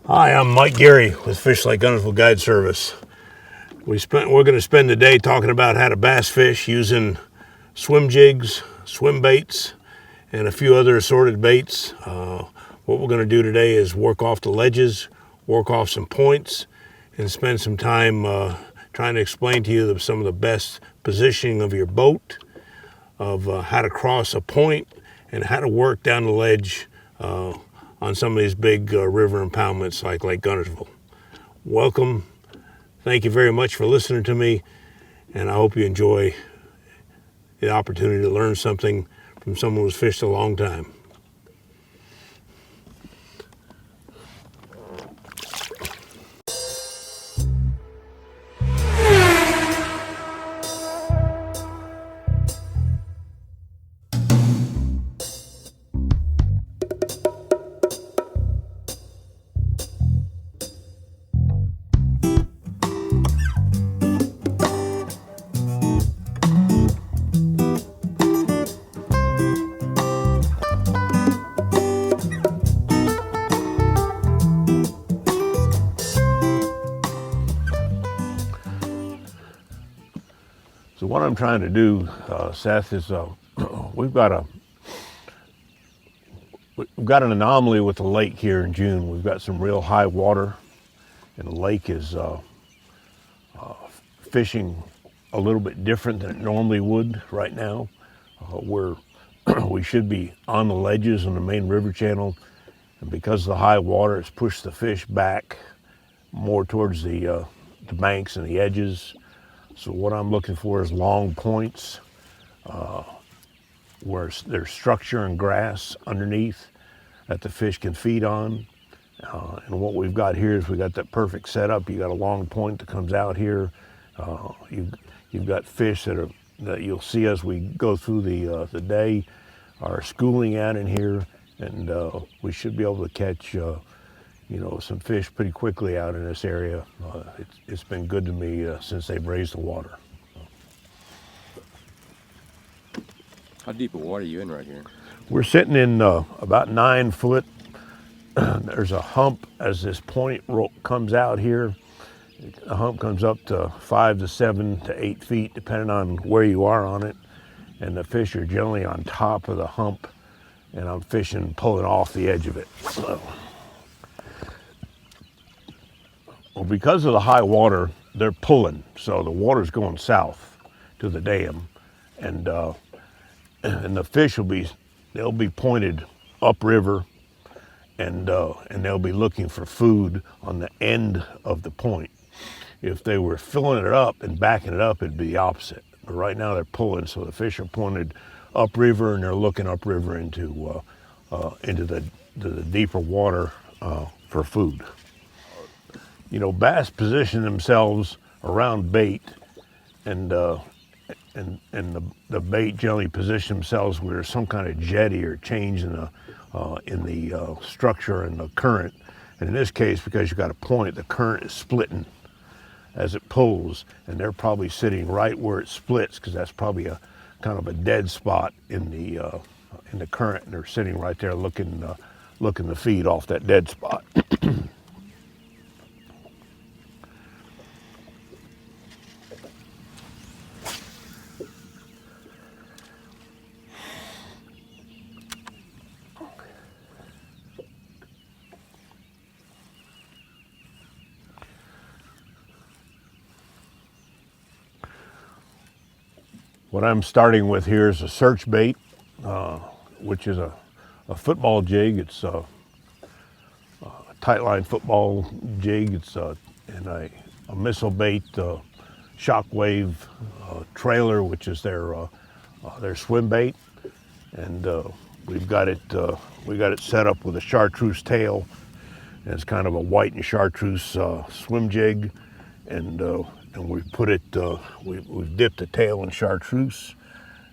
Hi, I'm Mike Gerry with Fish Lake Guntersville Guide Service. We're going to spend the day talking about how to bass fish using swim jigs, swim baits, and a few other assorted baits. What we're going to do today is work off the ledges, work off some points, and spend some time trying to explain to you some of the best positioning of your boat, of how to cross a point, and how to work down the ledge on some of these big river impoundments like Lake Guntersville. Welcome. Thank you very much for listening to me, and I hope you enjoy the opportunity to learn something from someone who's fished a long time. So what I'm trying to do, Seth, is we've got an anomaly with the lake here in June. We've got some real high water, and the lake is fishing a little bit different than it normally would right now. We should be on the ledges on the main river channel, and because of the high water, it's pushed the fish back more towards the banks and the edges. So what I'm looking for is long points where there's structure and grass underneath that the fish can feed on. And what we've got here is we got that perfect setup. You got a long point that comes out here. You've got fish that you'll see as we go through the day are schooling out in here, and we should be able to catch some fish pretty quickly out in this area. It's been good to me since they've raised the water. How deep of water are you in right here? We're sitting in about 9 foot. There's a hump as this point comes out here. The hump comes up to 5 to 7 to 8 feet, depending on where you are on it. And the fish are generally on top of the hump, and I'm fishing, pulling off the edge of it. Well, because of the high water, they're pulling, so the water's going south to the dam, and the fish they'll be pointed upriver, and they'll be looking for food on the end of the point. If they were filling it up and backing it up, it'd be the opposite. But right now they're pulling, so the fish are pointed upriver, and they're looking upriver into the deeper water for food. Bass position themselves around bait, and the bait generally position themselves where there's some kind of jetty or change in the structure and the current. And in this case, because you've got a point, the current is splitting as it pulls, and they're probably sitting right where it splits, because that's probably a kind of a dead spot in the current, and they're sitting right there looking to feed off that dead spot. What I'm starting with here is a search bait, which is a football jig. It's a tightline football jig. It's a missile bait shockwave trailer, which is their swim bait, and we got it set up with a chartreuse tail, and it's kind of a white and chartreuse swim jig, and we put it, we've dipped the tail in chartreuse,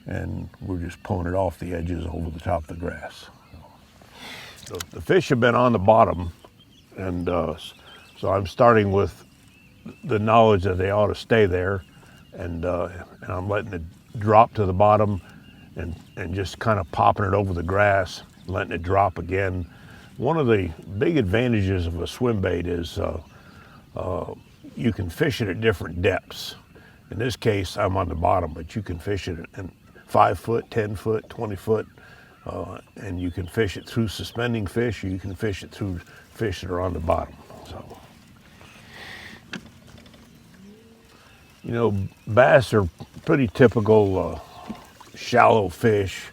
and we're just pulling it off the edges over the top of the grass. So the fish have been on the bottom, and so I'm starting with the knowledge that they ought to stay there, and I'm letting it drop to the bottom, and just kind of popping it over the grass, letting it drop again. One of the big advantages of a swim bait is you can fish it at different depths. In this case, I'm on the bottom, but you can fish it at 5 foot, 10 foot, 20 foot, and you can fish it through suspending fish, or you can fish it through fish that are on the bottom. So, you know, bass are pretty typical shallow fish.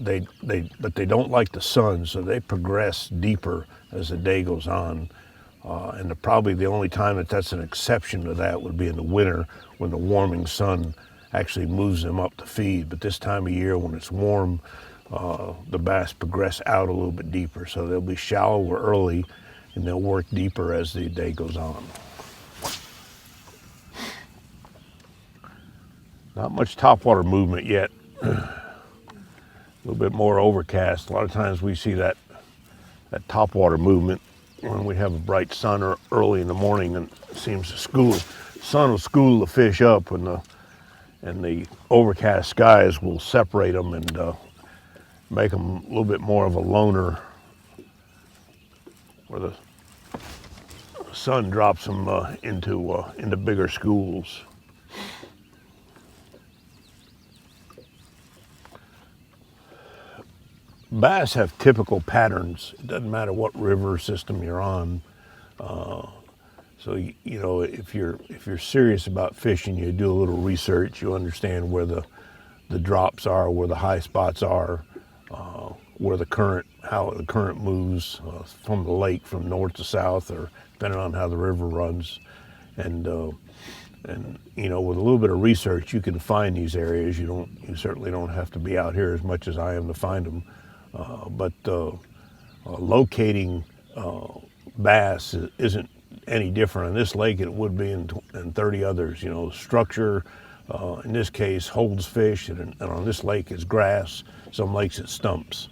But they don't like the sun, so they progress deeper as the day goes on. And probably the only time that's an exception to that would be in the winter when the warming sun actually moves them up to feed. But this time of year when it's warm, the bass progress out a little bit deeper. So they'll be shallower early and they'll work deeper as the day goes on. Not much topwater movement yet. A little bit more overcast. A lot of times we see that topwater movement when we have a bright sun or early in the morning, and it seems the sun will school the fish up, and the overcast skies will separate them and make them a little bit more of a loner, where the sun drops them into bigger schools. Bass have typical patterns. It doesn't matter what river system you're on. So you know, if you're serious about fishing, you do a little research. You understand where the drops are, where the high spots are, how the current moves from the lake from north to south, or depending on how the river runs. And you know, with a little bit of research, you can find these areas. You certainly don't have to be out here as much as I am to find them. But locating bass isn't any different on this lake it would be in 30 others. You know, structure in this case holds fish, and on this lake is grass. Some lakes it's stumps.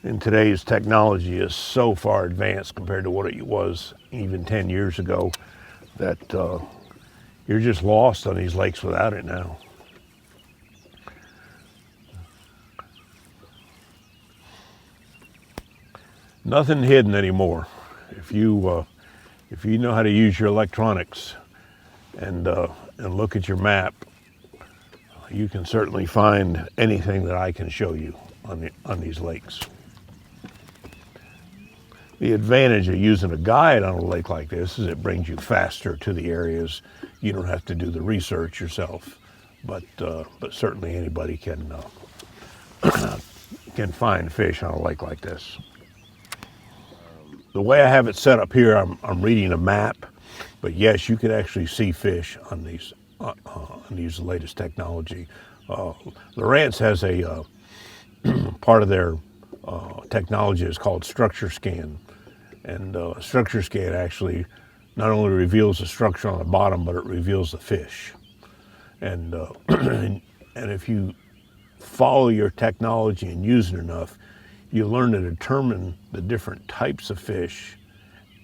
And today's technology is so far advanced compared to what it was even 10 years ago that you're just lost on these lakes without it now. Nothing hidden anymore. If you know how to use your electronics and look at your map, you can certainly find anything that I can show you on these lakes. The advantage of using a guide on a lake like this is it brings you faster to the areas. You don't have to do the research yourself, but certainly anybody can find fish on a lake like this. The way I have it set up here, I'm reading a map, but yes, you can actually see fish on these latest technology. Lowrance has a part of their technology is called structure scan, and structure scan actually not only reveals the structure on the bottom, but it reveals the fish. And and if you follow your technology and use it enough, you learn to determine the different types of fish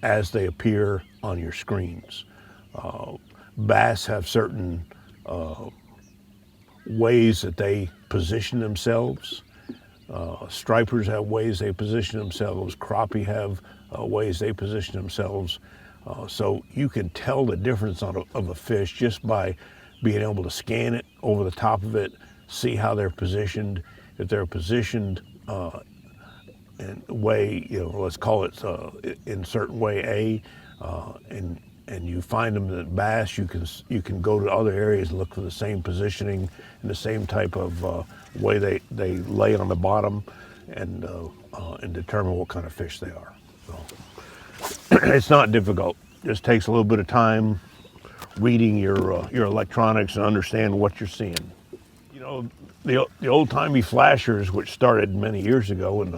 as they appear on your screens. Bass have certain ways that they position themselves. Stripers have ways they position themselves. Crappie have ways they position themselves. So you can tell the difference of a fish just by being able to scan it over the top of it, see how they're positioned. If they're positioned in way, you know, let's call it in certain way A, and you find them in bass, you can go to other areas and look for the same positioning and the same type of way they lay on the bottom, and determine what kind of fish they are. So it's not difficult. It just takes a little bit of time reading your electronics and understand what you're seeing. You know, the old-timey flashers, which started many years ago in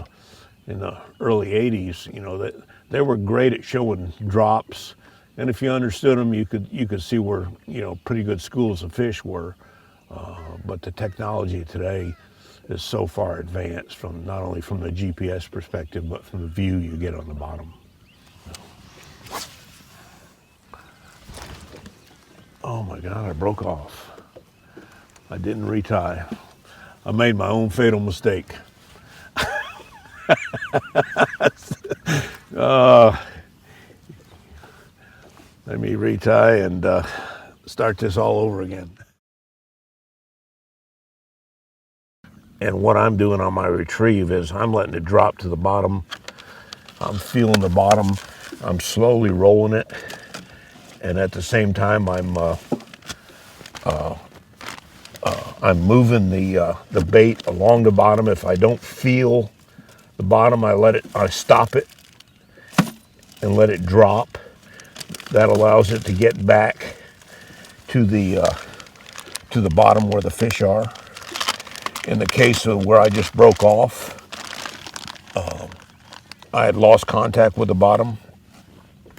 the early 80s, you know, that they were great at showing drops, and if you understood them, you could see where, you know, pretty good schools of fish were. But the technology today is so far advanced, from not only from the GPS perspective, but from the view you get on the bottom. Oh my God, I broke off. I didn't retie. I made my own fatal mistake. Let me retie and start this all over again. And what I'm doing on my retrieve is I'm letting it drop to the bottom. I'm feeling the bottom. I'm slowly rolling it. And at the same time, I'm moving the bait along the bottom. If I don't feel the bottom, I stop it and let it drop. That allows it to get back to the bottom where the fish are. In the case of where I just broke off, I had lost contact with the bottom,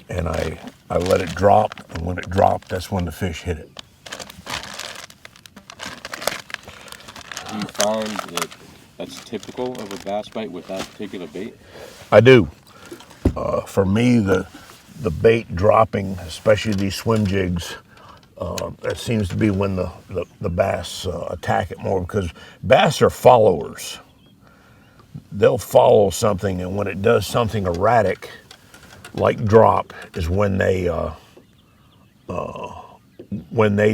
and I let it drop, and when it dropped, that's when the fish hit it. Do you find that that's typical of a bass bite with that particular bait? I do. For me, the bait dropping, especially these swim jigs, that seems to be when the bass attack it more, because bass are followers. They'll follow something, and when it does something erratic, like drop, is when they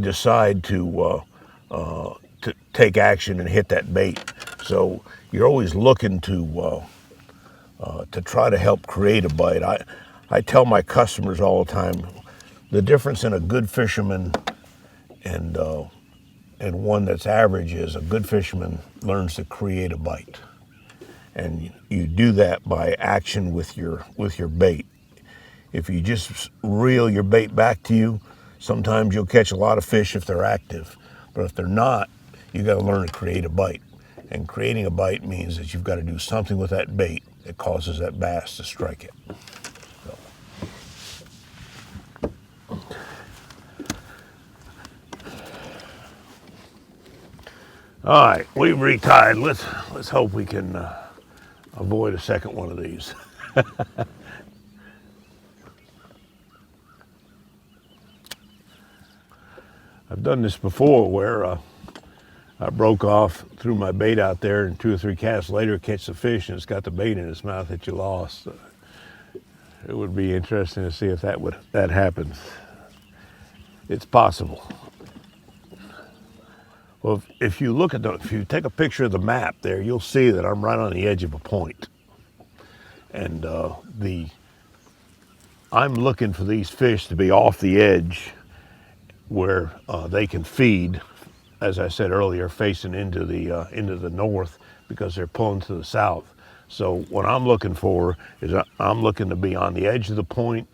decide to take action and hit that bait. So you're always looking to try to help create a bite. I tell my customers all the time, the difference in a good fisherman and one that's average is a good fisherman learns to create a bite. And you do that by action with your bait. If you just reel your bait back to you, sometimes you'll catch a lot of fish if they're active. But if they're not, you got to learn to create a bite. And creating a bite means that you've got to do something with that bait that causes that bass to strike it. So. All right, we've retied. Let's hope we can avoid a second one of these. I've done this before where I broke off, threw my bait out there, and 2 or 3 casts later catch the fish and it's got the bait in its mouth that you lost. It would be interesting to see if that happens. It's possible. Well, if you take a picture of the map there, you'll see that I'm right on the edge of a point. And I'm looking for these fish to be off the edge where they can feed, as I said earlier, facing into the north because they're pulling to the south. So what I'm looking for is I'm looking to be on the edge of the point,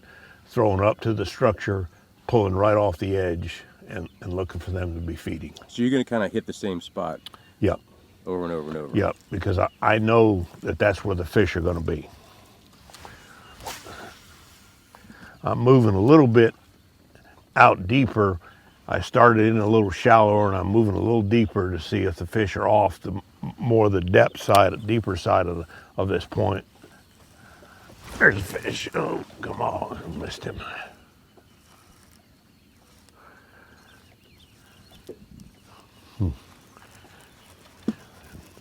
throwing up to the structure, pulling right off the edge, and looking for them to be feeding. So you're going to kind of hit the same spot? Yep. Over and over and over? Yep, because I know that's where the fish are going to be. I'm moving a little bit out deeper. I started in a little shallower, and I'm moving a little deeper to see if the fish are off the depth side, deeper side of this point. There's a fish. Oh, come on, I missed him.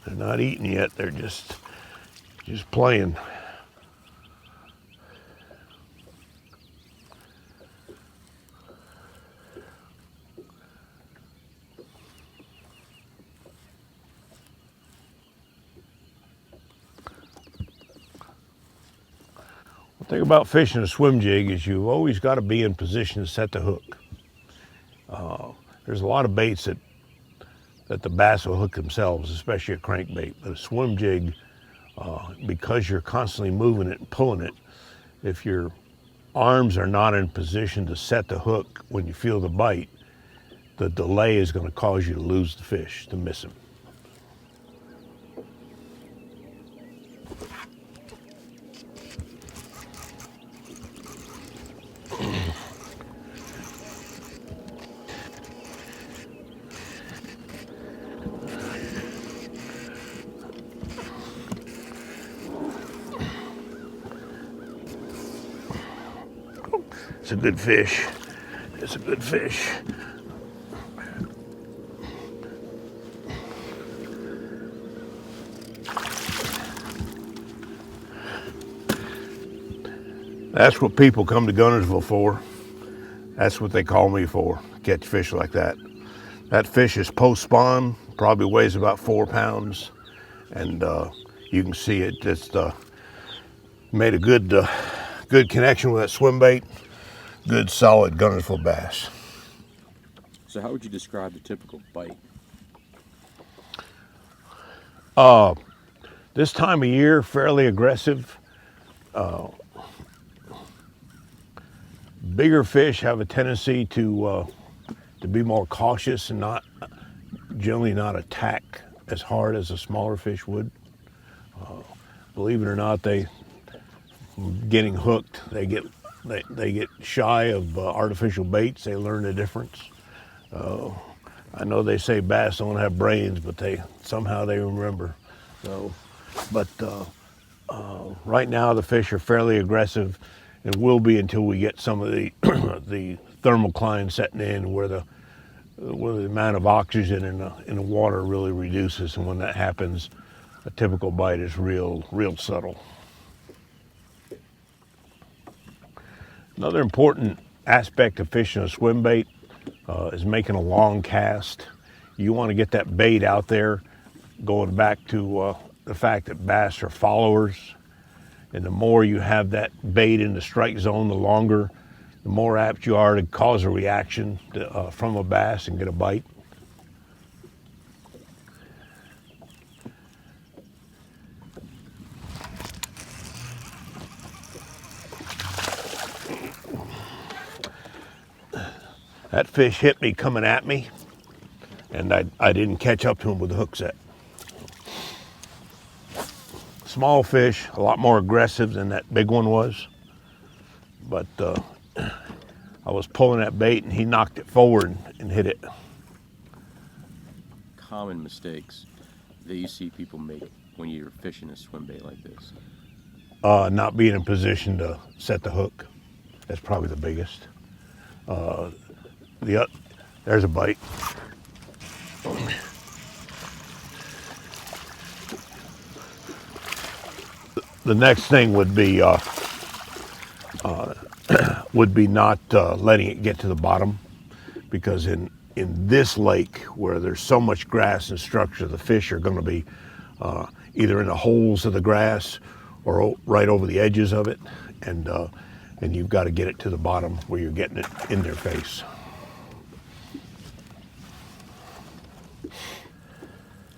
They're not eating yet. They're just playing. The thing about fishing a swim jig is you've always got to be in position to set the hook. There's a lot of baits that the bass will hook themselves, especially a crankbait. But a swim jig, because you're constantly moving it and pulling it, if your arms are not in position to set the hook when you feel the bite, the delay is going to cause you to lose the fish, to miss him. It's a good fish. It's a good fish. That's what people come to Guntersville for. That's what they call me for, catch fish like that. That fish is post-spawn, probably weighs about 4 pounds. And you can see it just made a good connection with that swim bait. Good solid Guntersville bass. So how would you describe the typical bite? This time of year, fairly aggressive. Bigger fish have a tendency to be more cautious and generally not attack as hard as a smaller fish would. Believe it or not, getting hooked, they get shy of artificial baits. They learn the difference. I know they say bass don't have brains, but somehow they remember. So, but right now the fish are fairly aggressive, and will be until we get some of the the thermocline setting in, where the amount of oxygen in the water really reduces, and when that happens, a typical bite is real subtle. Another important aspect of fishing a swim bait is making a long cast. You want to get that bait out there, going back to the fact that bass are followers, and the more you have that bait in the strike zone, the more apt you are to cause a reaction from a bass and get a bite. That fish hit me coming at me, and I didn't catch up to him with the hook set. Small fish, a lot more aggressive than that big one was, but I was pulling that bait and he knocked it forward and hit it. Common mistakes that you see people make when you're fishing a swim bait like this? Not being in position to set the hook. That's probably the biggest. There's a bite. The next thing would be not letting it get to the bottom, because in this lake where there's so much grass and structure, the fish are going to be either in the holes of the grass or right over the edges of it, and you've got to get it to the bottom where you're getting it in their face.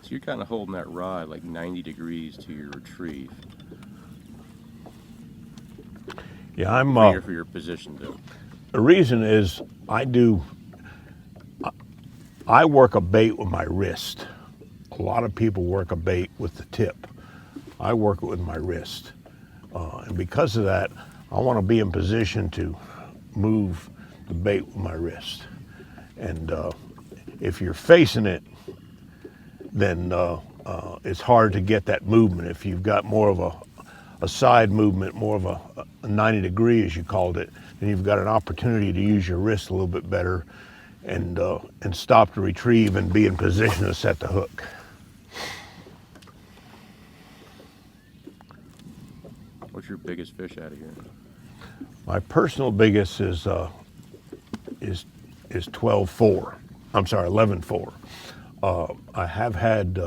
So you're kind of holding that rod like 90 degrees to your retrieve. Yeah, I'm for your position though. The reason is I work a bait with my wrist. A lot of people work a bait with the tip. I work it with my wrist. And because of that, I want to be in position to move the bait with my wrist. And if you're facing it, then it's hard to get that movement. If you've got more of a side movement, more of a 90 degree, as you called it, then you've got an opportunity to use your wrist a little bit better and stop the retrieve and be in position to set the hook. What's your biggest fish out of here? My personal biggest is 12.4. I'm sorry, 11.4. I have had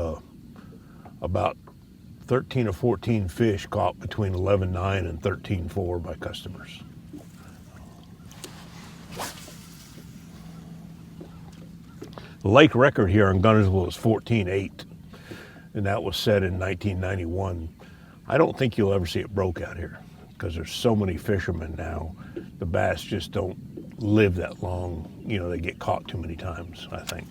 about 13 or 14 fish caught between 11.9 and 13.4 by customers. The lake record here in Guntersville is 14.8, and that was set in 1991. I don't think you'll ever see it broke out here because there's so many fishermen now. The bass just don't live that long. You know, they get caught too many times, I think.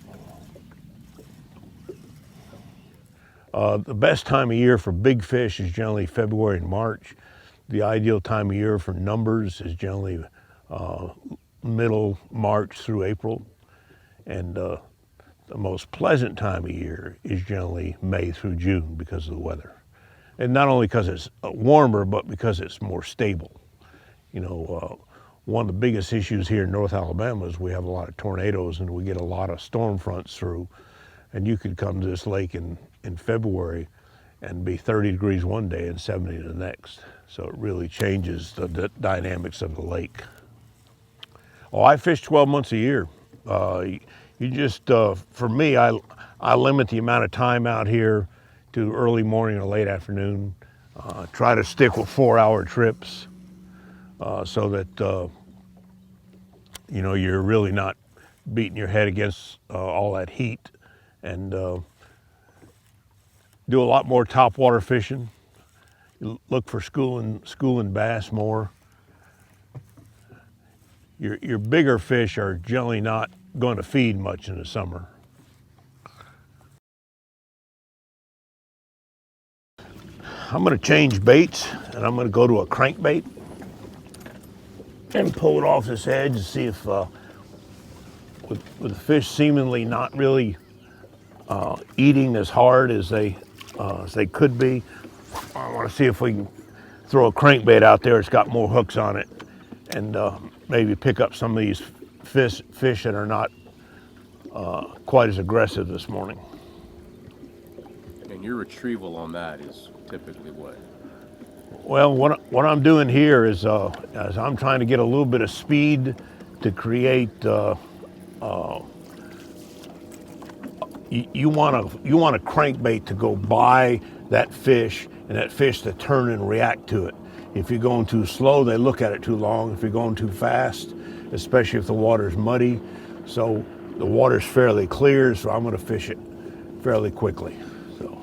The best time of year for big fish is generally February and March. The ideal time of year for numbers is generally middle March through April. And the most pleasant time of year is generally May through June because of the weather. And not only because it's warmer, but because it's more stable. You know, one of the biggest issues here in North Alabama is we have a lot of tornadoes and we get a lot of storm fronts through. And you could come to this lake in February and be 30 degrees one day and 70 the next. So it really changes the dynamics of the lake. Oh, I fish 12 months a year. You just, for me, I limit the amount of time out here to early morning or late afternoon. Try to stick with 4-hour trips so that, you know, you're really not beating your head against all that heat, and do a lot more topwater fishing. Look for schooling bass more. Your bigger fish are generally not going to feed much in the summer. I'm going to change baits, and I'm going to go to a crankbait and pull it off this edge and see if, with the fish seemingly not really eating as hard as they could be, I want to see if we can throw a crankbait out there. It's got more hooks on it, and maybe pick up some of these fish that are not quite as aggressive this morning. And your retrieval on that is typically what? Well, what I'm doing here is I'm trying to get a little bit of speed to create. You want a crankbait to go by that fish, and that fish to turn and react to it. If you're going too slow, they look at it too long. If you're going too fast, especially if the water's muddy, so the water's fairly clear, so I'm going to fish it fairly quickly. So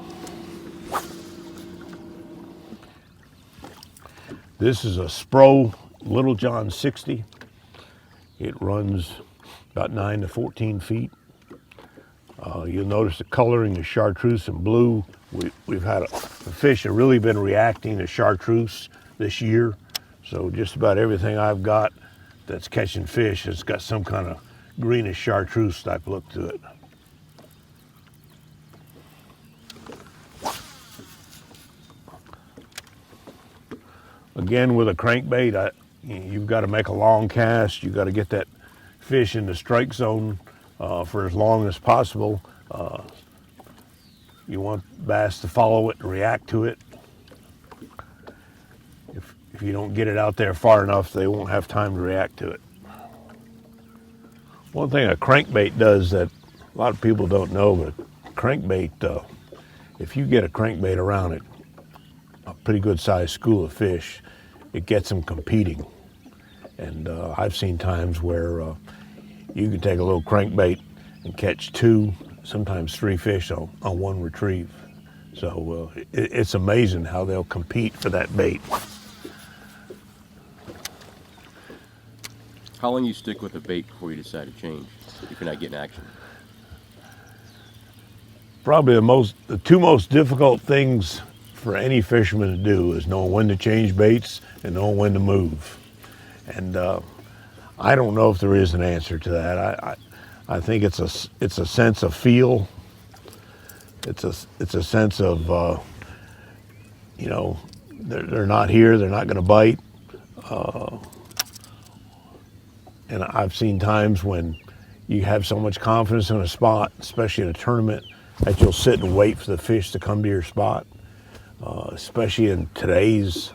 this is a Spro Little John 60. It runs about 9 to 14 feet. You'll notice the coloring is chartreuse and blue. We've had the fish have really been reacting to chartreuse this year. So just about everything I've got that's catching fish has got some kind of greenish chartreuse type look to it. Again, with a crankbait, you've got to make a long cast. You've got to get that fish in the strike zone for as long as possible. You want bass to follow it and react to it. If you don't get it out there far enough, they won't have time to react to it. One thing a crankbait does that a lot of people don't know, but crankbait, if you get a crankbait around it, a pretty good sized school of fish, it gets them competing. And I've seen times where you can take a little crankbait and catch 2, sometimes 3 fish on one retrieve. So it's amazing how they'll compete for that bait. How long you stick with a bait before you decide to change if you're not getting action? Probably the 2 most difficult things for any fisherman to do is knowing when to change baits and knowing when to move. And I don't know if there is an answer to that. I think it's a sense of feel. It's a sense of you know, they're not here, they're not going to bite. And I've seen times when you have so much confidence in a spot, especially in a tournament, that you'll sit and wait for the fish to come to your spot. Especially in today's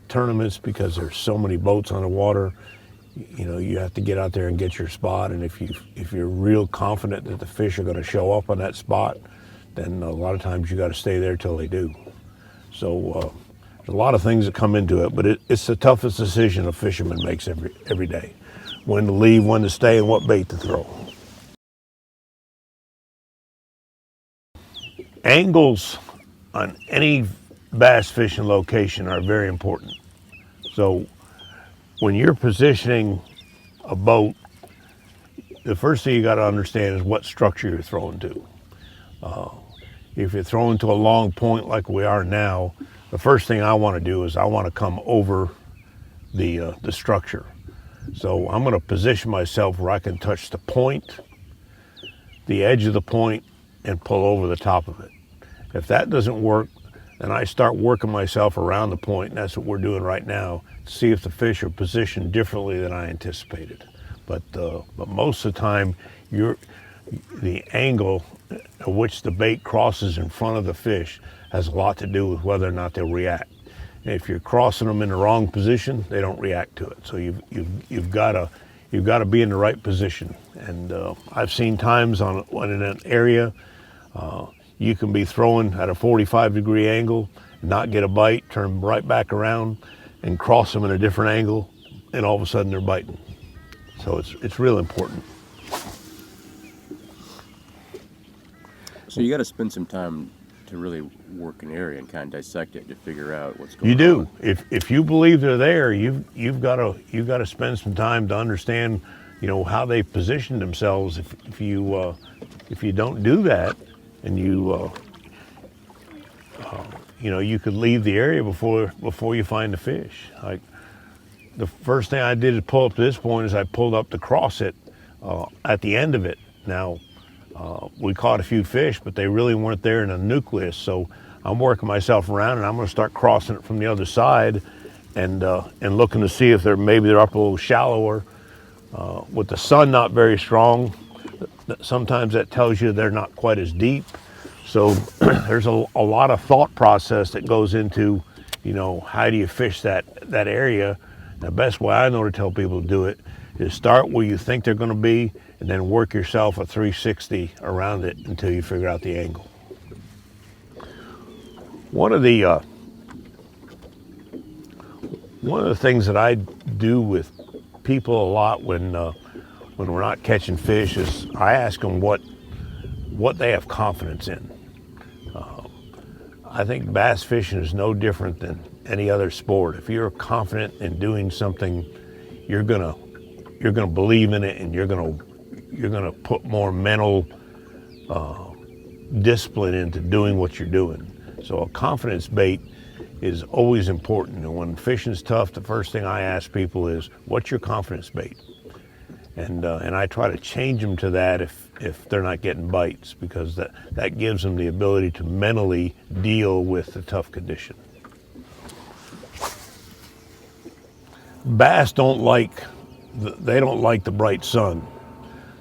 tournaments, because there's so many boats on the water. You know, you have to get out there and get your spot, and if you're real confident that the fish are going to show up on that spot, then a lot of times you got to stay there till they do. So there's a lot of things that come into it, but it's the toughest decision a fisherman makes every day: when to leave, when to stay, and what bait to throw. Angles on any bass fishing location are very important. So when you're positioning a boat, the first thing you got to understand is what structure you're throwing to. If you're throwing to a long point like we are now, the first thing I want to do is I want to come over the structure. So I'm going to position myself where I can touch the point, the edge of the point, and pull over the top of it. If that doesn't work, then I start working myself around the point, and that's what we're doing right now, to see if the fish are positioned differently than I anticipated. But most of the time, the angle which the bait crosses in front of the fish has a lot to do with whether or not they'll react. And if you're crossing them in the wrong position, they don't react to it. So you've got to be in the right position. And I've seen times when in an area you can be throwing at a 45-degree angle, not get a bite, turn right back around, and cross them in a different angle, and all of a sudden they're biting. So it's real important. So you got to spend some time to really work an area and kind of dissect it to figure out what's going on. You do. If you believe they're there, you've got to spend some time to understand, how they position themselves. If you don't do that, and you could leave the area before you find the fish. Like the first thing I did to pull up to this point is I pulled up to cross it at the end of it. Now. We caught a few fish, but they really weren't there in a nucleus. So I'm working myself around, and I'm going to start crossing it from the other side, and looking to see if maybe they're up a little shallower. With the sun not very strong, sometimes that tells you they're not quite as deep. So there's a lot of thought process that goes into, how do you fish that area? The best way I know to tell people to do it is start where you think they're going to be, and then work yourself a 360 around it until you figure out the angle. One of the things that I do with people a lot when we're not catching fish is I ask them what they have confidence in. I think bass fishing is no different than any other sport. If you're confident in doing something, you're gonna believe in it, and you're gonna put more mental discipline into doing what you're doing. So a confidence bait is always important. And when fishing's tough, the first thing I ask people is, what's your confidence bait? And I try to change them to that if they're not getting bites, because that gives them the ability to mentally deal with the tough condition. Bass don't like the bright sun.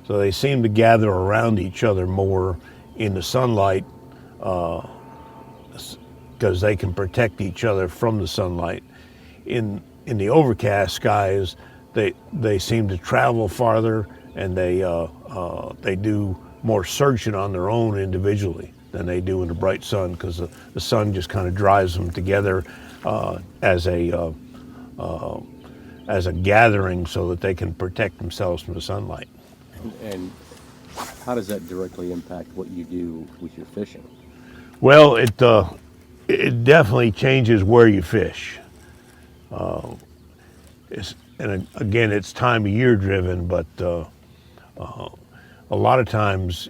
So they seem to gather around each other more in the sunlight because they can protect each other from the sunlight. In the overcast skies, they seem to travel farther, and they do more searching on their own individually than they do in the bright sun, because the sun just kind of drives them together as a gathering so that they can protect themselves from the sunlight. And how does that directly impact what you do with your fishing? Well, it definitely changes where you fish. Again, it's time of year driven, but a lot of times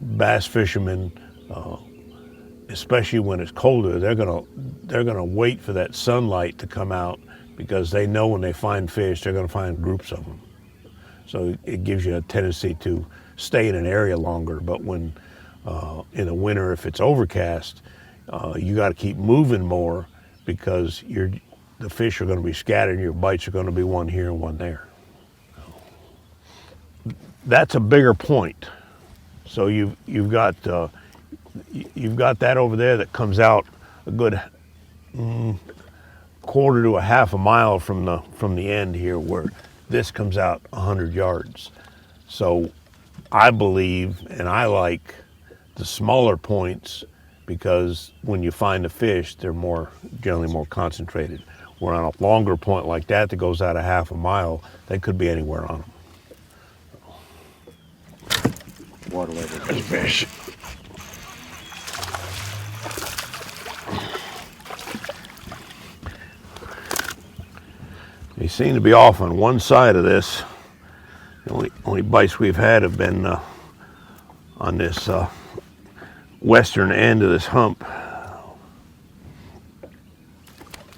bass fishermen, especially when it's colder, they're gonna wait for that sunlight to come out, because they know when they find fish, they're gonna find groups of them. So it gives you a tendency to stay in an area longer. But when in the winter, if it's overcast, you got to keep moving more, because the fish are going to be scattered, and your bites are going to be one here and one there. That's a bigger point. So you've got that over there that comes out a good quarter to a half a mile from the end here, where this comes out 100 yards. So I believe, and I like the smaller points, because when you find the fish, they're generally more concentrated. Where on a longer point like that goes out a half a mile, they could be anywhere on them. Water level. There's fish. They seem to be off on one side of this. The only bites we've had have been on this western end of this hump.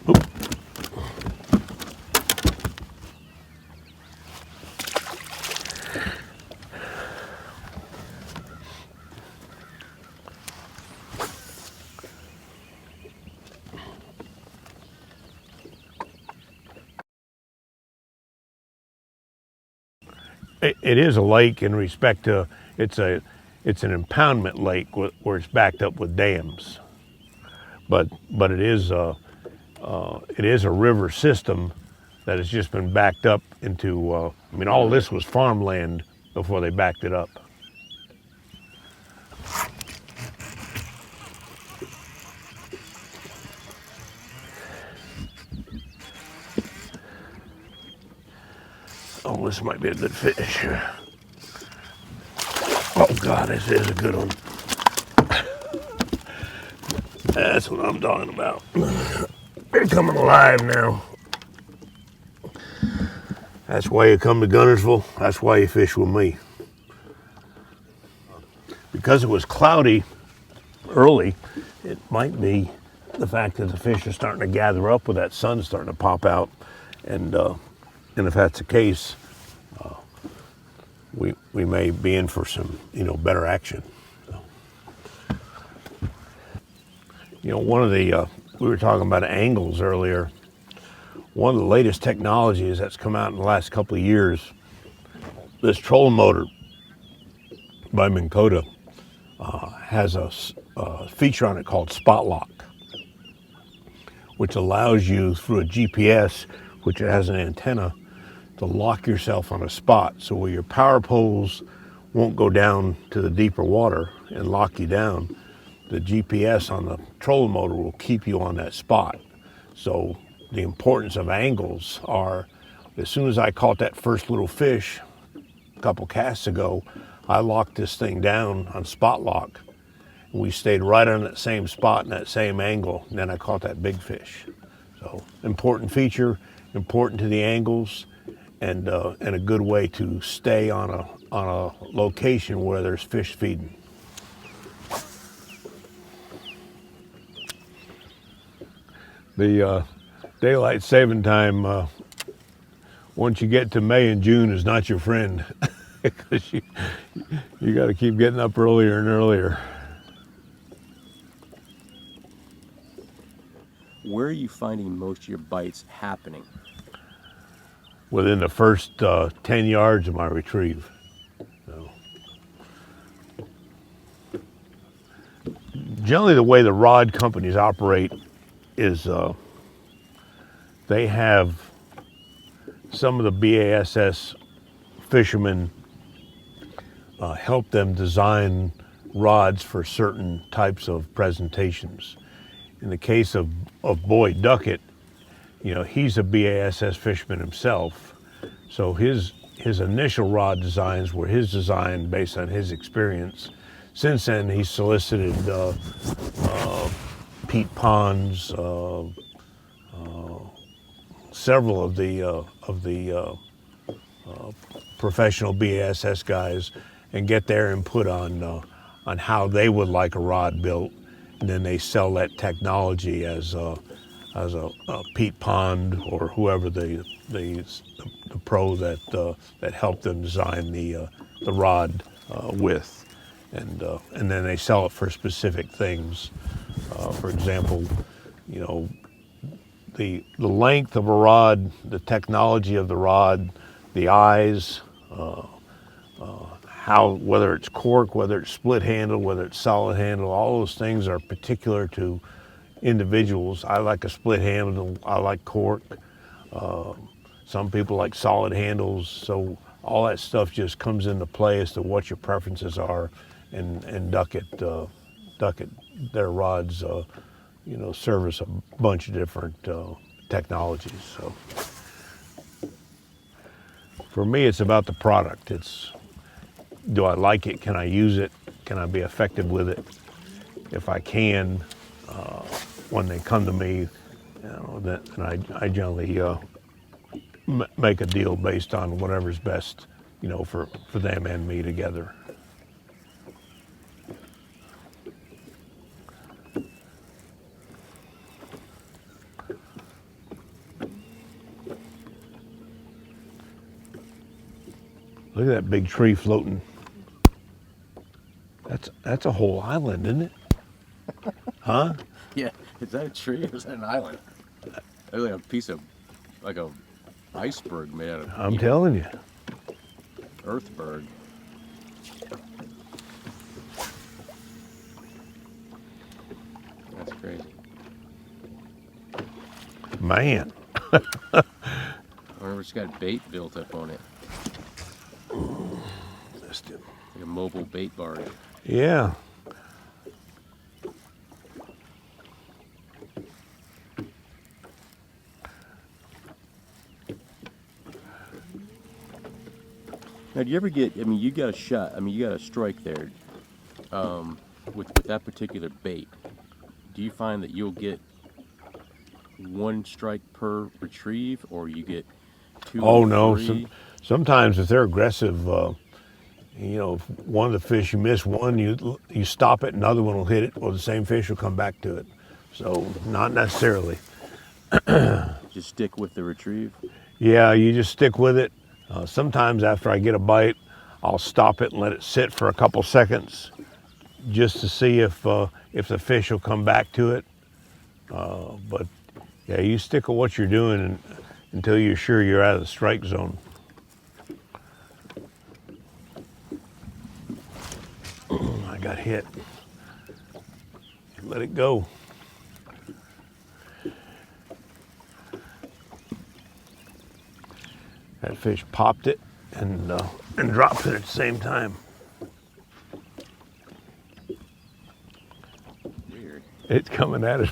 Oop. It is a lake in respect to it's it's an impoundment lake where it's backed up with dams. But it is a river system that has just been backed up into, I mean, all this was farmland before they backed it up. Oh, this might be a good fish. Oh God, this is a good one. That's what I'm talking about. They're coming alive now. That's why you come to Guntersville. That's why you fish with me. Because it was cloudy early, it might be the fact that the fish are starting to gather up with that sun starting to pop out. And if that's the case, we may be in for some, better action. So. One of the, we were talking about angles earlier. One of the latest technologies that's come out in the last couple of years, this trolling motor by Minn Kota has a feature on it called Spot Lock, which allows you through a GPS, which it has an antenna, to lock yourself on a spot. So where your power poles won't go down to the deeper water and lock you down, the GPS on the trolling motor will keep you on that spot. So the importance of angles are, as soon as I caught that first little fish a couple casts ago, I locked this thing down on spot lock. We stayed right on that same spot in that same angle, and then I caught that big fish. So important feature, important to the angles, and a good way to stay on a location where there's fish feeding. The daylight saving time, once you get to May and June, is not your friend, because you got to keep getting up earlier and earlier. Where are you finding most of your bites happening? Within the first 10 yards of my retrieve. So. Generally, the way the rod companies operate is they have some of the BASS fishermen help them design rods for certain types of presentations. In the case of Boyd Duckett, he's a BASS fisherman himself, so his initial rod designs were his design based on his experience. Since then, he's solicited Pete Pond's, several of the professional BASS guys, and get their input on how they would like a rod built, and then they sell that technology as a Pete Pond or whoever the pro that helped them design the rod with, and then they sell it for specific things. For example, the length of a rod, the technology of the rod, the eyes, whether it's cork, whether it's split handle, whether it's solid handle, all those things are particular to individuals. I like a split handle, I like cork. Some people like solid handles, so all that stuff just comes into play as to what your preferences are, and Duckett, their rods, service a bunch of different technologies. So for me, it's about the product. It's, do I like it? Can I use it? Can I be effective with it? If I can, when they come to me, then I generally make a deal based on whatever's best, for them and me together. Look at that big tree floating. That's a whole island, isn't it? Huh? Yeah, is that a tree or is that an island? It's like a piece of, like a iceberg made out of. I'm telling you. Earthberg. Man. I wonder if it's got bait built up on it. Missed it. Like a mobile bait bar. Yeah. Now, do you ever get, I mean, you got a shot, I mean, you got a strike there with that particular bait. Do you find that you'll get one strike per retrieve, or you get two Oh, or no. three? Sometimes if they're aggressive, you know, if one of the fish, you miss one, you stop it, another one will hit it, or the same fish will come back to it. So not necessarily. Just stick with the retrieve? Yeah, you just stick with it. Sometimes after I get a bite, I'll stop it and let it sit for a couple seconds just to see if the fish will come back to it. But yeah, you stick with what you're doing until you're sure you're out of the strike zone. I got hit. Let it go. That fish popped it and dropped it at the same time. Weird. It's coming at us.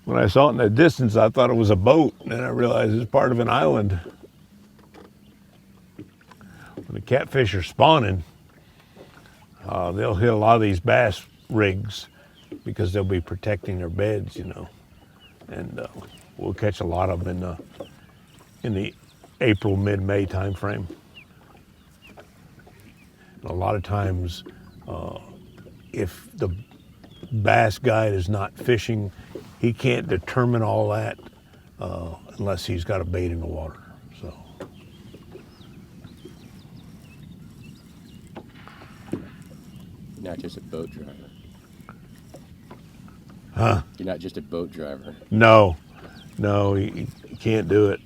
When I saw it in the distance, I thought it was a boat, and then I realized it's part of an island. When the catfish are spawning, they'll hit a lot of these bass rigs because they'll be protecting their beds, you know. And we'll catch a lot of them in the April, mid-May time frame. And a lot of times, if the bass guide is not fishing, he can't determine all that unless he's got a bait in the water. So. Not just a boat driver. Huh? You're not just a boat driver. No, you can't do it.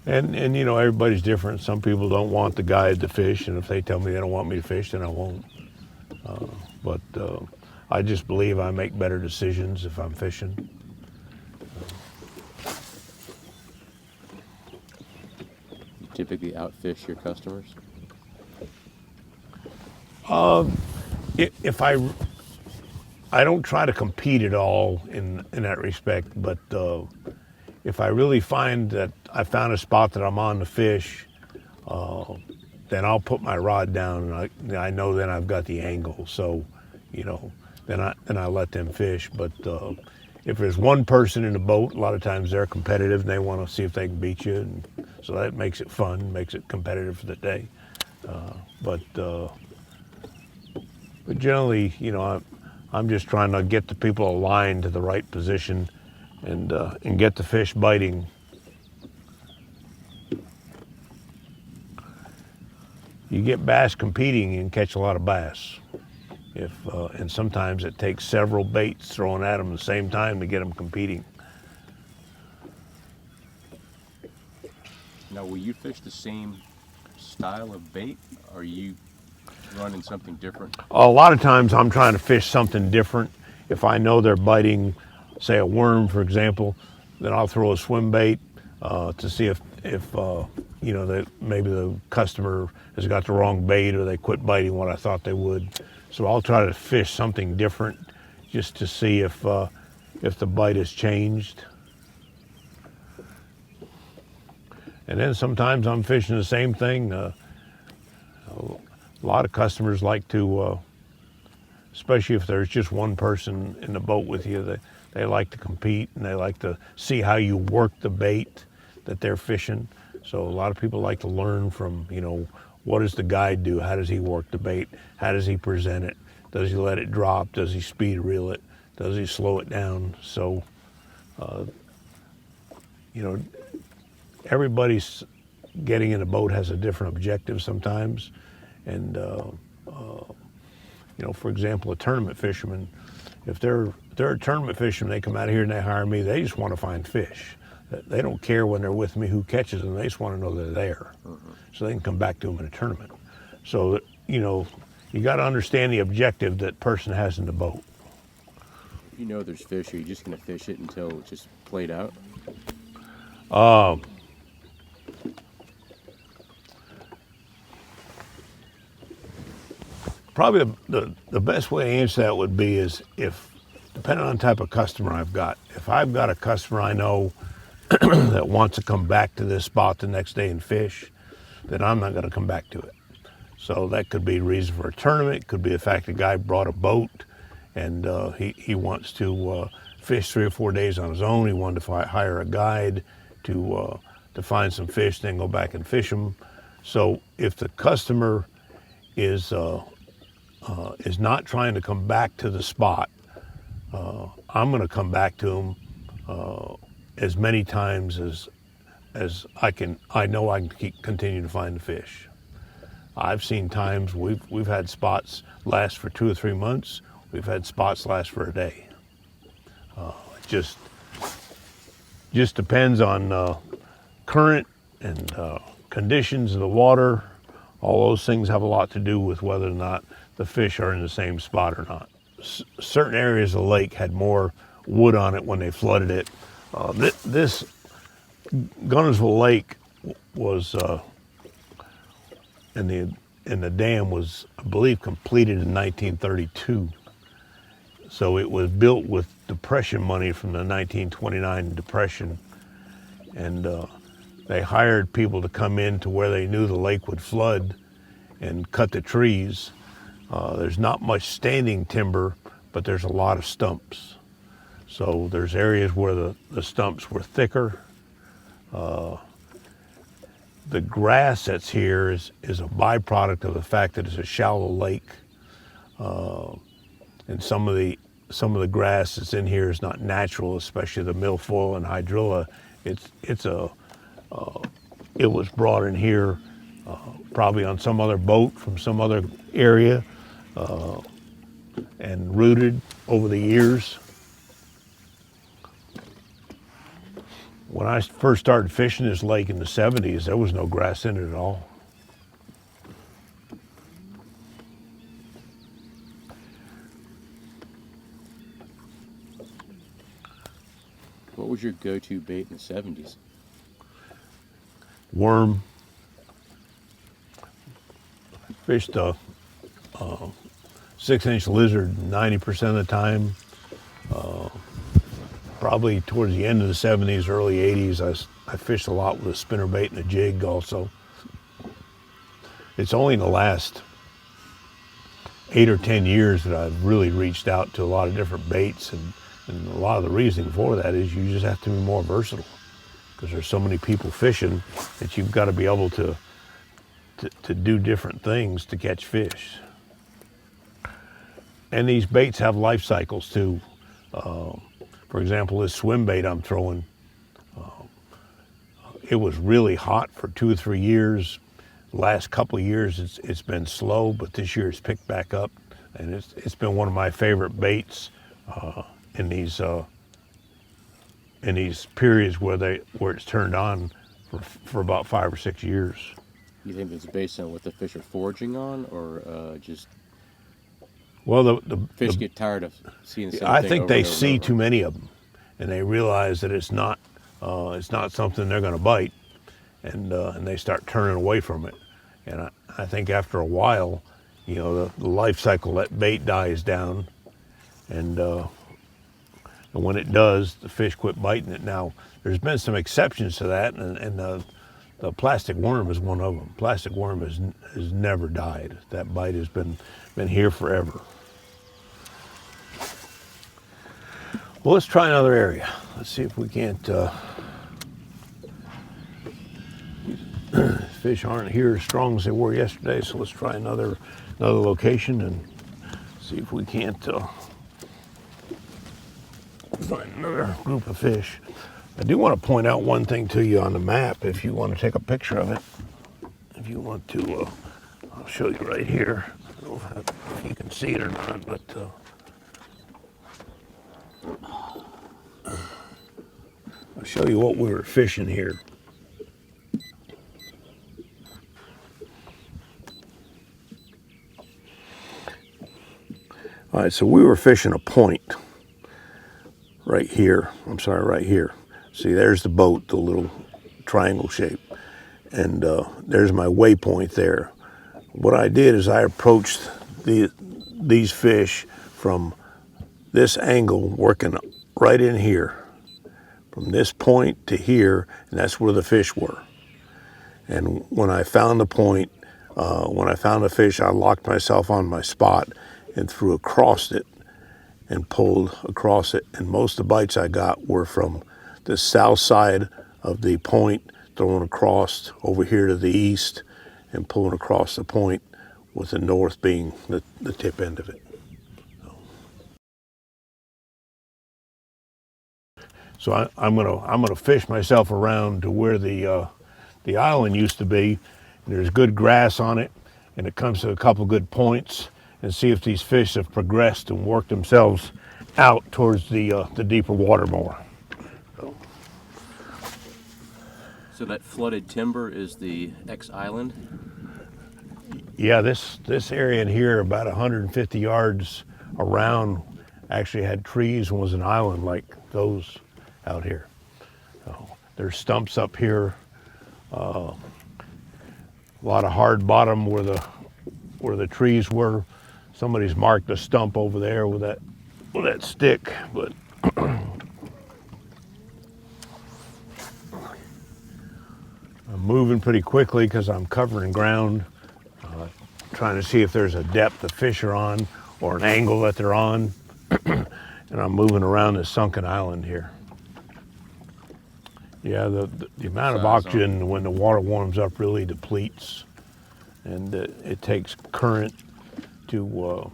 And you know, everybody's different. Some people don't want the guide to fish, and if they tell me they don't want me to fish, then I won't. But I just believe I make better decisions if I'm fishing. You typically outfish your customers? If I don't try to compete at all in that respect, but if I really find that I found a spot that I'm on to fish, then I'll put my rod down, and I know then I've got the angle. So, you know, then I let them fish. But if there's one person in the boat, a lot of times they're competitive and they want to see if they can beat you, and so that makes it fun, makes it competitive for the day. But generally, you know, I'm just trying to get the people aligned to the right position and get the fish biting. You get bass competing, you can catch a lot of bass. And sometimes it takes several baits thrown at them at the same time to get them competing. Now, will you fish the same style of bait, or are you running something different? A lot of times I'm trying to fish something different. If I know they're biting, say a worm, for example, then I'll throw a swim bait to see if you know, that maybe the customer has got the wrong bait or they quit biting what I thought they would. So I'll try to fish something different just to see if the bite has changed. And then sometimes I'm fishing the same thing. A lot of customers like to, especially if there's just one person in the boat with you, they like to compete and they like to see how you work the bait that they're fishing. So a lot of people like to learn from, you know, what does the guide do? How does he work the bait? How does he present it? Does he let it drop? Does he speed reel it? Does he slow it down? So, you know, everybody's getting in a boat has a different objective sometimes. And, you know, for example, a tournament fisherman, if they're a tournament fisherman, they come out here and they hire me, they just want to find fish. They don't care when they're with me who catches them, they just want to know they're there. So they can come back to them in a tournament. So, you know, you got to understand the objective that person has in the boat. You know there's fish, are you just going to fish it until it's just played out? Probably the best way to answer that would be is if, depending on the type of customer I've got. If I've got a customer I know that wants to come back to this spot the next day and fish, then I'm not going to come back to it. So that could be the reason for a tournament. It could be the fact the guy brought a boat and he wants to fish 3 or 4 days on his own. He wanted to hire a guide to find some fish, then go back and fish them. So if the customer is not trying to come back to the spot, I'm going to come back to him as many times as I can. I know I can continue to find the fish. I've seen times we've had spots last for 2 or 3 months. We've had spots last for a day. It just depends on current and conditions of the water. All those things have a lot to do with whether or not the fish are in the same spot or not. Certain areas of the lake had more wood on it when they flooded it. This Guntersville Lake was, and the dam was, I believe, completed in 1932. So it was built with depression money from the 1929 depression, and they hired people to come in to where they knew the lake would flood and cut the trees. There's not much standing timber, but there's a lot of stumps. So there's areas where the stumps were thicker. The grass that's here is a byproduct of the fact that it's a shallow lake. And some of the grass that's in here is not natural, especially the milfoil and hydrilla. It was brought in here probably on some other boat from some other area and rooted over the years. When I first started fishing this lake in the 70s, there was no grass in it at all. What was your go-to bait in the 70s? Worm. Fished a 6-inch lizard 90% of the time. Probably towards the end of the 70s, early 80s, I fished a lot with a spinnerbait and a jig also. It's only in the last 8 or 10 years that I've really reached out to a lot of different baits, and a lot of the reasoning for that is you just have to be more versatile because there's so many people fishing that you've got to be able to do different things to catch fish. And these baits have life cycles too. For example, this swim bait I'm throwing, it was really hot for 2 or 3 years. The last couple of years it's been slow, but this year it's picked back up, and it's been one of my favorite baits in these periods where it's turned on for about 5 or 6 years. You think that's based on what the fish are foraging on, or just well, the fish get tired of seeing the same I thing think over they and over see and over? too many of them, and they realize that it's not something they're going to bite, and they start turning away from it. And I think after a while, the life cycle of that bait dies down, and when it does, the fish quit biting it. Now, there's been some exceptions to that, and the plastic worm is one of them. Plastic worm has never died. That bite has been here forever. Well, let's try another area. Let's see if we can't. Fish aren't here as strong as they were yesterday, so let's try another location and see if we can't find another group of fish. I do want to point out one thing to you on the map if you want to take a picture of it. If you want to, I'll show you right here. I don't know if you can see it or not, but I'll show you what we were fishing here. All right, so we were fishing a point right here. I'm sorry, right here. See, there's the boat, the little triangle shape. And there's my waypoint there. What I did is I approached these fish from this angle, working right in here, from this point to here, and that's where the fish were. And when I found the point, when I found the fish, I locked myself on my spot and threw across it and pulled across it. And most of the bites I got were from the south side of the point, throwing across over here to the east and pulling across the point, with the north being the tip end of it. So I'm gonna fish myself around to where the island used to be. And there's good grass on it, and it comes to a couple good points, and see if these fish have progressed and worked themselves out towards the deeper water more. So that flooded timber is the ex-island? Yeah, this area in here, about 150 yards around, actually had trees and was an island like those out here. So there's stumps up here, a lot of hard bottom where the trees were. Somebody's marked a stump over there with that stick, but I'm moving pretty quickly because I'm covering ground, trying to see if there's a depth the fish are on or an angle that they're on. And I'm moving around this sunken island here. Yeah, the amount of oxygen when the water warms up really depletes, and it takes current to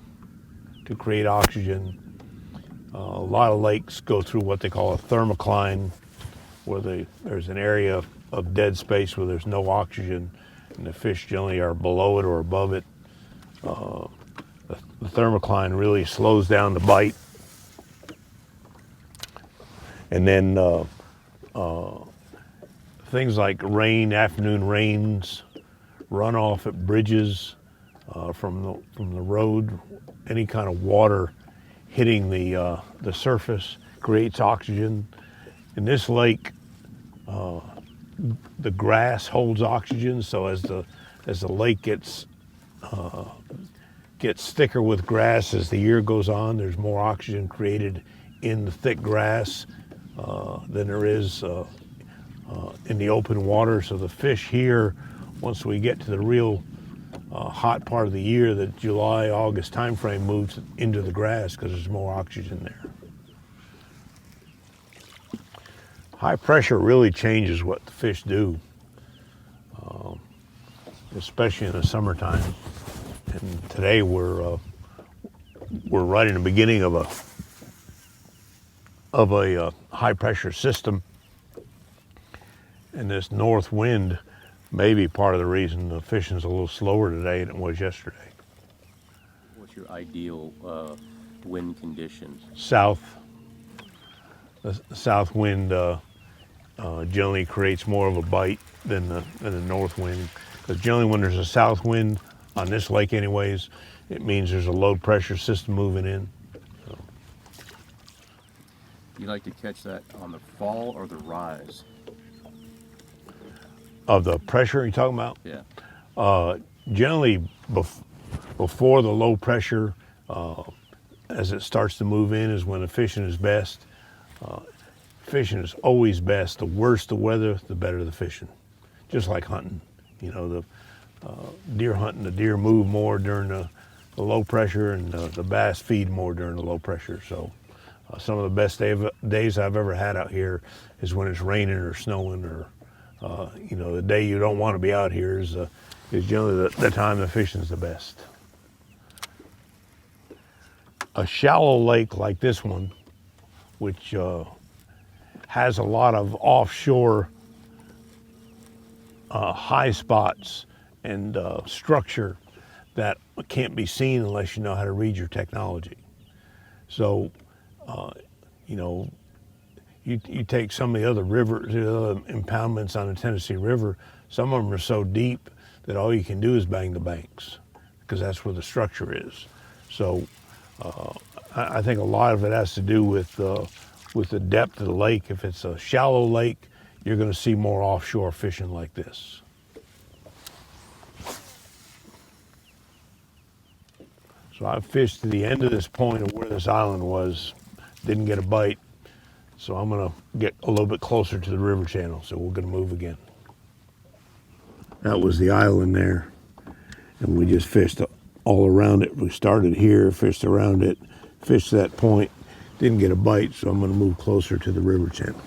create oxygen. A lot of lakes go through what they call a thermocline, where there's an area of dead space where there's no oxygen, and the fish generally are below it or above it. The thermocline really slows down the bite. And then things like rain, afternoon rains, runoff at bridges from the road, any kind of water hitting the surface creates oxygen. In this lake, the grass holds oxygen, so as the lake gets thicker with grass as the year goes on, there's more oxygen created in the thick grass than there is in the open water. So the fish here, once we get to the real hot part of the year, the July, August timeframe, moves into the grass because there's more oxygen there. High pressure really changes what the fish do, especially in the summertime. And today we're right in the beginning of a high pressure system, and this north wind may be part of the reason the fishing's a little slower today than it was yesterday. What's your ideal wind conditions? South. The south wind generally creates more of a bite than the north wind, because generally when there's a south wind on this lake anyways, it means there's a low pressure system moving in. So. You like to catch that on the fall or the rise? Of the pressure you're talking about? Yeah. Generally before the low pressure, as it starts to move in, is when the fishing is best. Fishing is always best. The worse the weather, the better the fishing. Just like hunting. You know, the deer hunting, the deer move more during the low pressure, and the bass feed more during the low pressure. So some of the best days I've ever had out here is when it's raining or snowing, or the day you don't want to be out here is generally the time the fishing's the best. A shallow lake like this one, which has a lot of offshore high spots and structure that can't be seen unless you know how to read your technology. So, you take some of the other rivers, the other impoundments on the Tennessee River, some of them are so deep that all you can do is bang the banks, because that's where the structure is. So I think a lot of it has to do with the depth of the lake. If it's a shallow lake, you're going to see more offshore fishing like this. So I fished to the end of this point of where this island was, didn't get a bite. So I'm going to get a little bit closer to the river channel. So we're going to move again. That was the island there. And we just fished all around it. We started here, fished around it, fished that point, didn't get a bite. So I'm going to move closer to the river channel.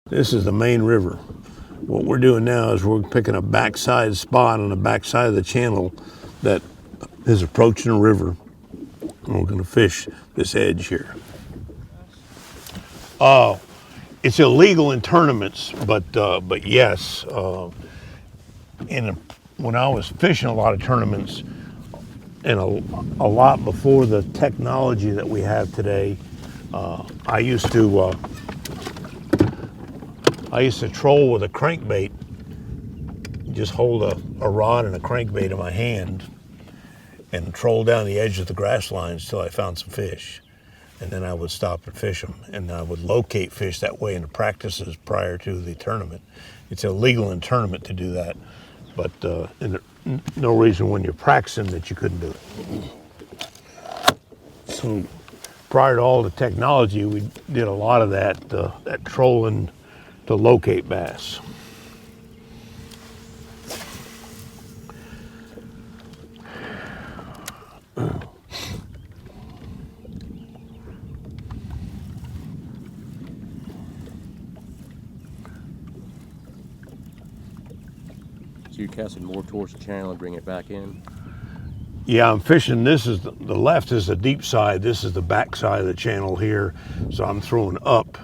This is the main river. What we're doing now is we're picking a backside spot on the backside of the channel that is approaching the river. And we're going to fish this edge here. It's illegal in tournaments, but yes, when I was fishing a lot of tournaments, and a lot before the technology that we have today, I used to troll with a crankbait. Just hold a rod and a crankbait in my hand and troll down the edge of the grass lines till I found some fish. And then I would stop and fish them. And I would locate fish that way in the practices prior to the tournament. It's illegal in tournament to do that, but no reason when you're practicing that you couldn't do it. So prior to all the technology, we did a lot of that trolling to locate bass. So you're casting more towards the channel and bring it back in? Yeah, I'm fishing. This is the left is the deep side. This is the back side of the channel here. So I'm throwing up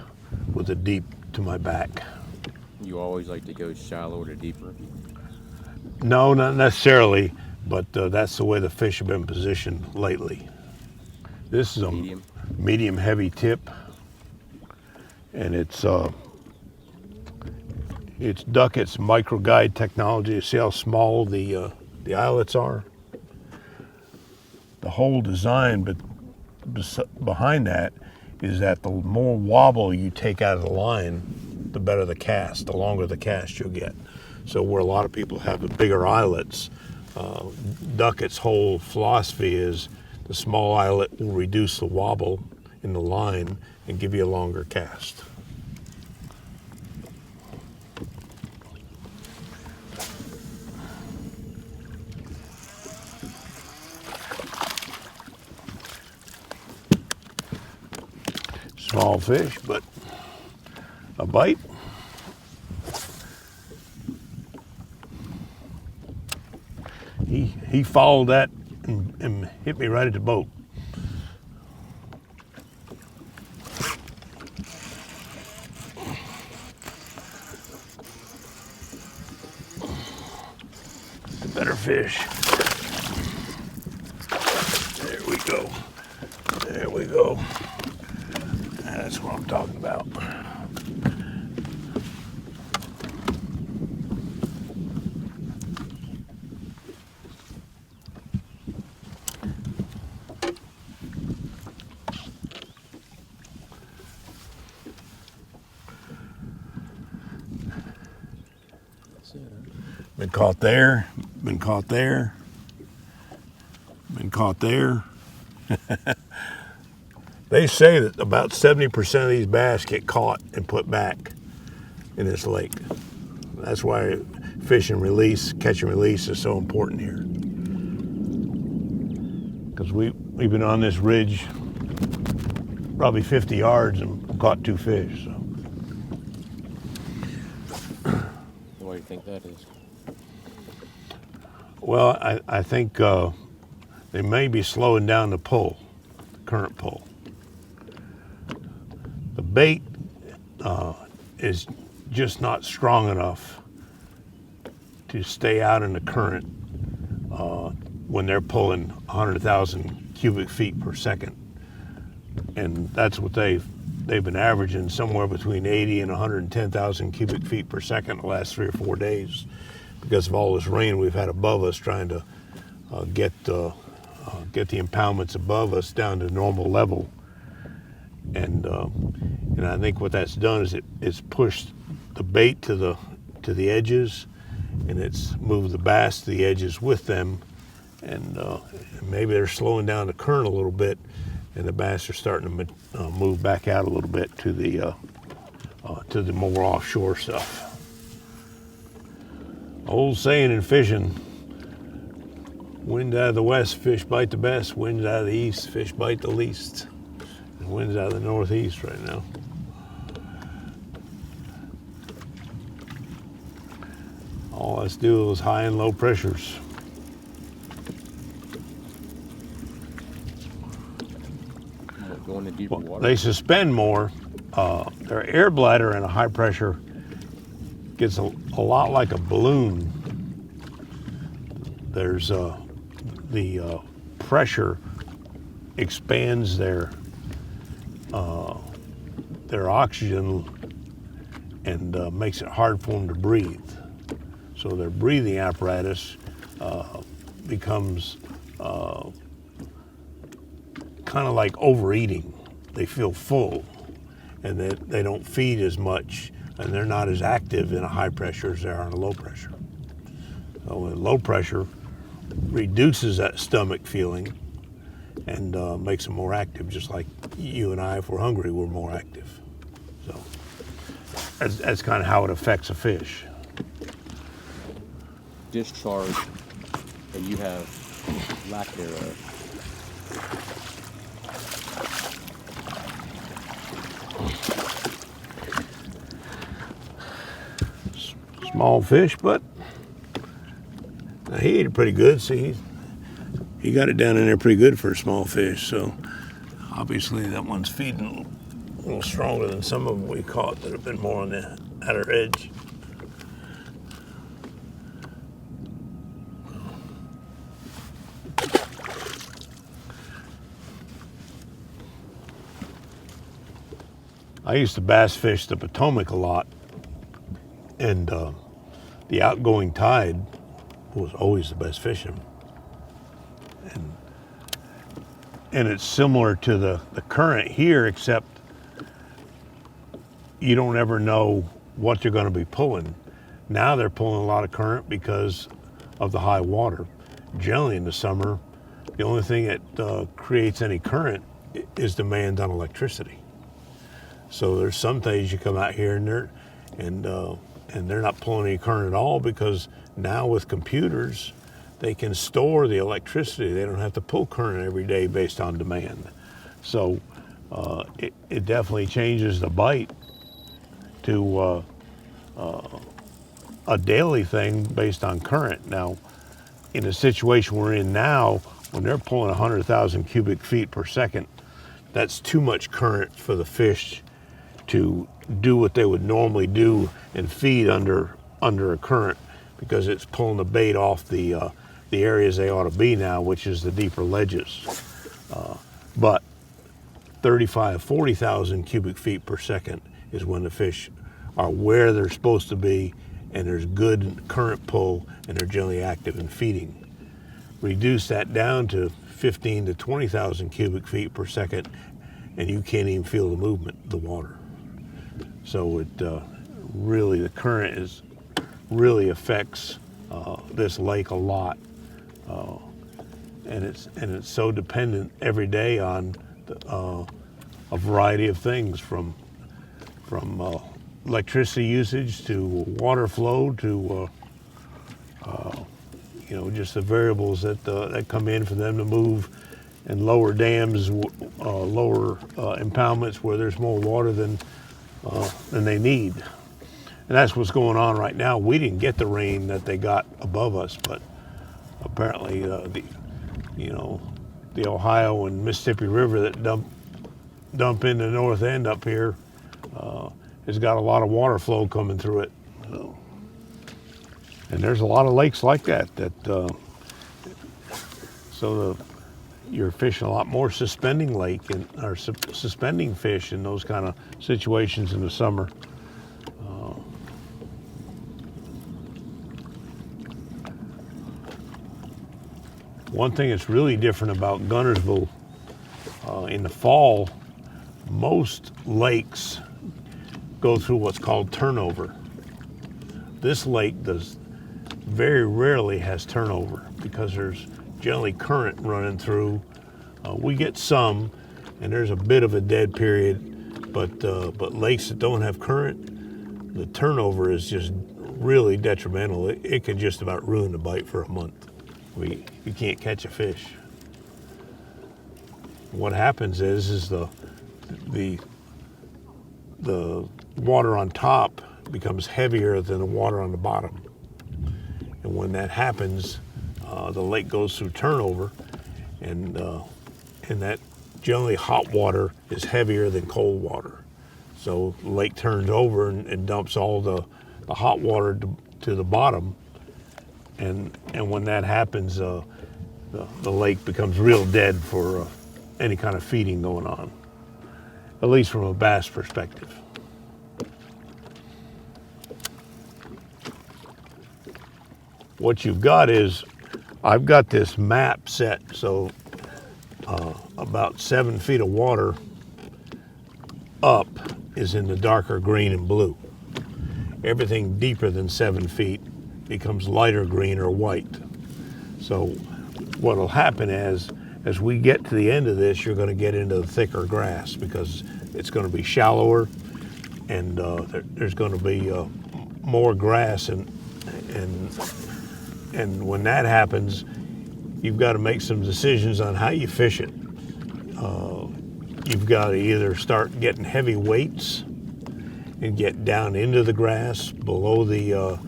with the deep to my back. You always like to go shallower to deeper? No, not necessarily, but that's the way the fish have been positioned lately. This is a medium heavy tip, and it's Duckett's micro guide technology. You see how small the eyelets are? The whole design, but behind that is that the more wobble you take out of the line, the better the cast, the longer the cast you'll get. So where a lot of people have the bigger eyelets, Duckett's whole philosophy is the small eyelet will reduce the wobble in the line and give you a longer cast. Small fish, but a bite. He followed that and hit me right at the boat. The better fish. There we go. There we go. That's what I'm talking about. Been caught there, been caught there, been caught there. They say that about 70% of these bass get caught and put back in this lake. That's why fish and release, catch and release is so important here. Because we've been on this ridge probably 50 yards and caught 2 fish. So. Why do you think that is? Well, I think they may be slowing down the pull, the current pull. The bait is just not strong enough to stay out in the current when they're pulling 100,000 cubic feet per second. And that's what they've been averaging, somewhere between 80 and 110,000 cubic feet per second the last 3 or 4 days. because of all this rain we've had above us, trying to get the impoundments above us down to normal level. And I think what that's done is it's pushed the bait to the edges, and it's moved the bass to the edges with them, and maybe they're slowing down the current a little bit, and the bass are starting to move back out a little bit to the more offshore stuff. Old saying in fishing: wind out of the west, fish bite the best. Wind out of the east, fish bite the least. And wind's out of the northeast right now. All let's do is high and low pressures. Going to deeper water. They suspend more. Their air bladder in a high pressure gets a lot like a balloon. There's the pressure expands their oxygen and makes it hard for them to breathe. So their breathing apparatus becomes kind of like overeating. They feel full, and they don't feed as much, and they're not as active in a high pressure as they are in a low pressure. So in low pressure reduces that stomach feeling and makes them more active, just like you and I, if we're hungry, we're more active. So that's kind of how it affects a fish. Discharge, and you have lack thereof. Small fish, but he ate it pretty good. See, he got it down in there pretty good for a small fish. So obviously that one's feeding a little stronger than some of them we caught that have been more on the outer edge. I used to bass fish the Potomac a lot, and the outgoing tide was always the best fishing. And it's similar to the current here, except you don't ever know what they're going to be pulling. Now they're pulling a lot of current because of the high water. Generally in the summer, the only thing that creates any current is demand on electricity. So there's some days you come out here and they're not pulling any current at all, because now with computers they can store the electricity. They don't have to pull current every day based on demand. So it definitely changes the bite to a daily thing based on current. Now, in the situation we're in now, when they're pulling 100,000 cubic feet per second, that's too much current for the fish to do what they would normally do and feed under a current, because it's pulling the bait off the areas they ought to be now, which is the deeper ledges. But 40,000 cubic feet per second is when the fish are where they're supposed to be, and there's good current pull, and they're generally active in feeding. Reduce that down to 15 to 20,000 cubic feet per second, and you can't even feel the movement, the water. So it really, the current really affects this lake a lot, and it's so dependent every day on a variety of things, from electricity usage to water flow to just the variables that come in for them to move and lower dams, lower impoundments where there's more water than they need. And that's what's going on right now. We didn't get the rain that they got above us, but apparently the Ohio and Mississippi River that dump in the north end up here has got a lot of water flow coming through it. And there's a lot of lakes like that you're fishing a lot more suspending lake or suspending fish in those kind of situations in the summer. One thing that's really different about Guntersville, in the fall, most lakes go through what's called turnover. This lake very rarely has turnover because there's generally current running through. We get some, and there's a bit of a dead period, but lakes that don't have current, the turnover is just really detrimental. It can just about ruin the bite for a month. You can't catch a fish. What happens is the water on top becomes heavier than the water on the bottom. And when that happens, the lake goes through turnover, and that generally hot water is heavier than cold water. So the lake turns over and dumps all the hot water to the bottom, and when that happens, the lake becomes real dead for any kind of feeding going on, at least from a bass perspective. What you've got is, I've got this map set, so about 7 feet of water up is in the darker green and blue. Everything deeper than 7 feet becomes lighter green or white. So what'll happen is, as we get to the end of this, you're going to get into the thicker grass because it's going to be shallower, and there's going to be more grass, and when that happens, you've got to make some decisions on how you fish it. You've got to either start getting heavy weights and get down into the grass below the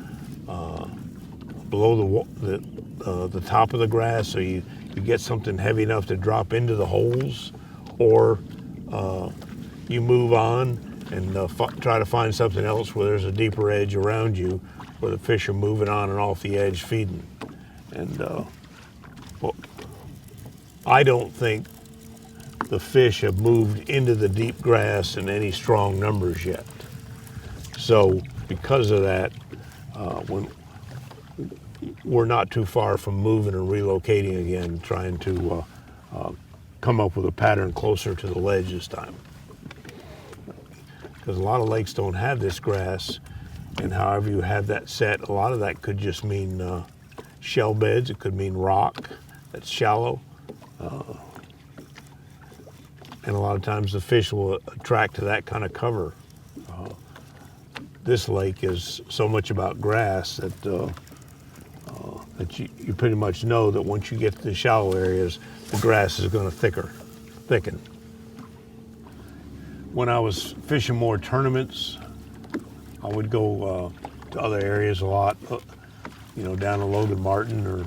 top of the grass, so you get something heavy enough to drop into the holes, or you move on and try to find something else where there's a deeper edge around you, where the fish are moving on and off the edge feeding. And well, I don't think the fish have moved into the deep grass in any strong numbers yet. So because of that, when we're not too far from moving and relocating again, trying to come up with a pattern closer to the ledge this time. Because a lot of lakes don't have this grass, and however you have that set, a lot of that could just mean shell beds. It could mean rock that's shallow. And a lot of times the fish will attract to that kind of cover. This lake is so much about grass that you pretty much know that once you get to the shallow areas, the grass is going to thicken. When I was fishing more tournaments, I would go to other areas a lot, down to Logan Martin or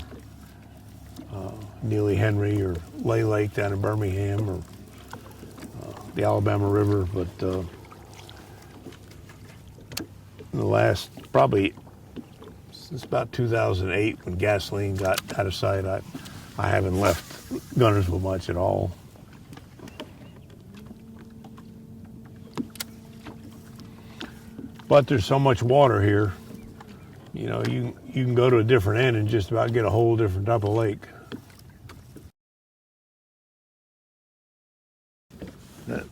Neely Henry or Lay Lake down in Birmingham, or the Alabama River. But in the last, probably since about 2008, when gasoline got out of sight, I haven't left Guntersville much at all. But there's so much water here, you can go to a different end and just about get a whole different type of lake.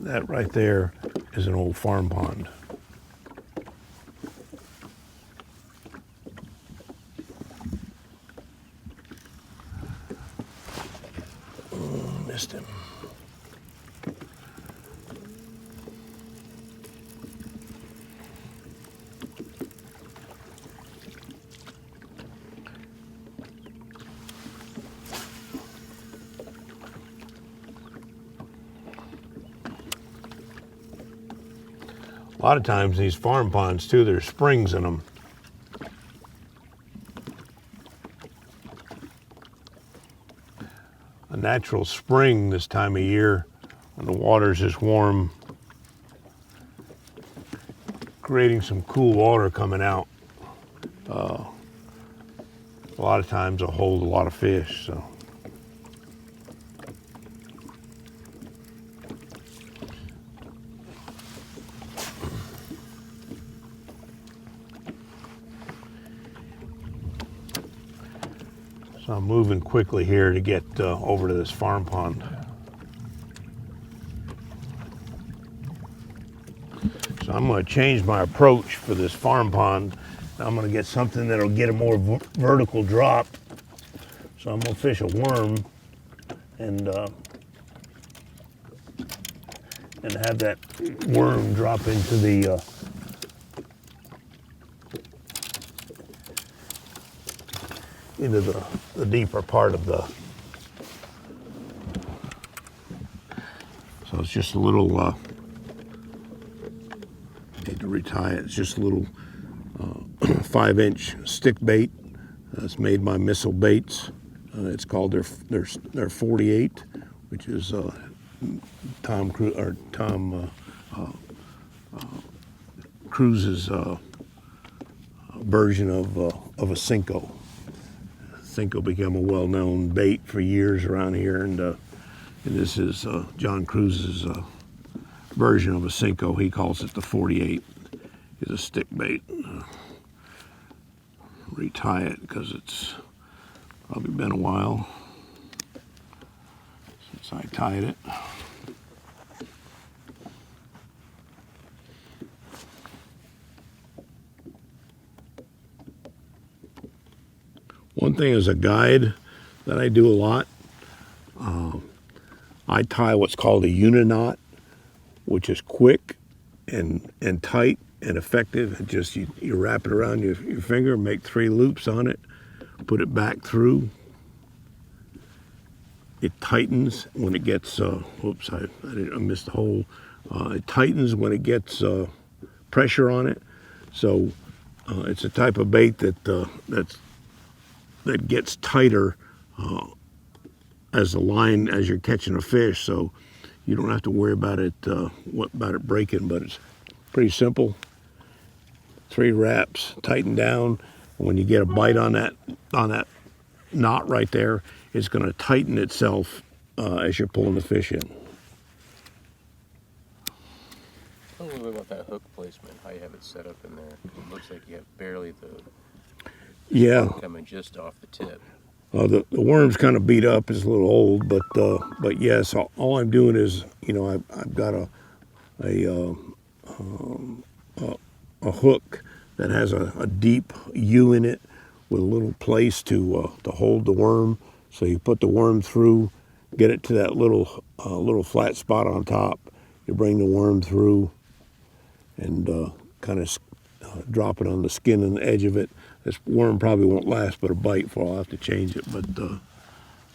That right there is an old farm pond. Missed him. A lot of times these farm ponds too, there's springs in them. A natural spring this time of year, when the water's just warm, creating some cool water coming out. A lot of times will hold a lot of fish. So. So I'm moving quickly here to get over to this farm pond. So I'm going to change my approach for this farm pond. I'm going to get something that'll get a more vertical drop. So I'm going to fish a worm and have that worm drop into the deeper part of the. So it's just a little. Need to retie it. It's just a little 5-inch stick bait. It's made by Missile Baits. It's called their 48, which is Tom Cruise's version of a Cinco. Cinco became a well-known bait for years around here, and this is John Cruise's version of a Cinco. He calls it the 48. It's a stick bait. Retie it because it's probably been a while since I tied it. One thing as a guide that I do a lot, I tie what's called a uniknot, which is quick and tight and effective. It just you wrap it around your finger, make 3 loops on it, put it back through. It tightens when it gets. Whoops! I missed the hole. It tightens when it gets pressure on it. So it's a type of bait that gets tighter as the line as you're catching a fish. So you don't have to worry about it breaking. But it's pretty simple. 3 wraps, tighten down. When you get a bite on that knot right there, it's going to tighten itself as you're pulling the fish in. Tell me a little bit about that hook placement, how you have it set up in there. It looks like you have barely the hook coming just off the tip. The worm's kind of beat up, it's a little old, but yes, all I'm doing is, I've got a hook that has a deep U in it with a little place to hold the worm. So you put the worm through, get it to that little flat spot on top. You bring the worm through and kind of drop it on the skin and the edge of it. This worm probably won't last but a bite before I'll have to change it. But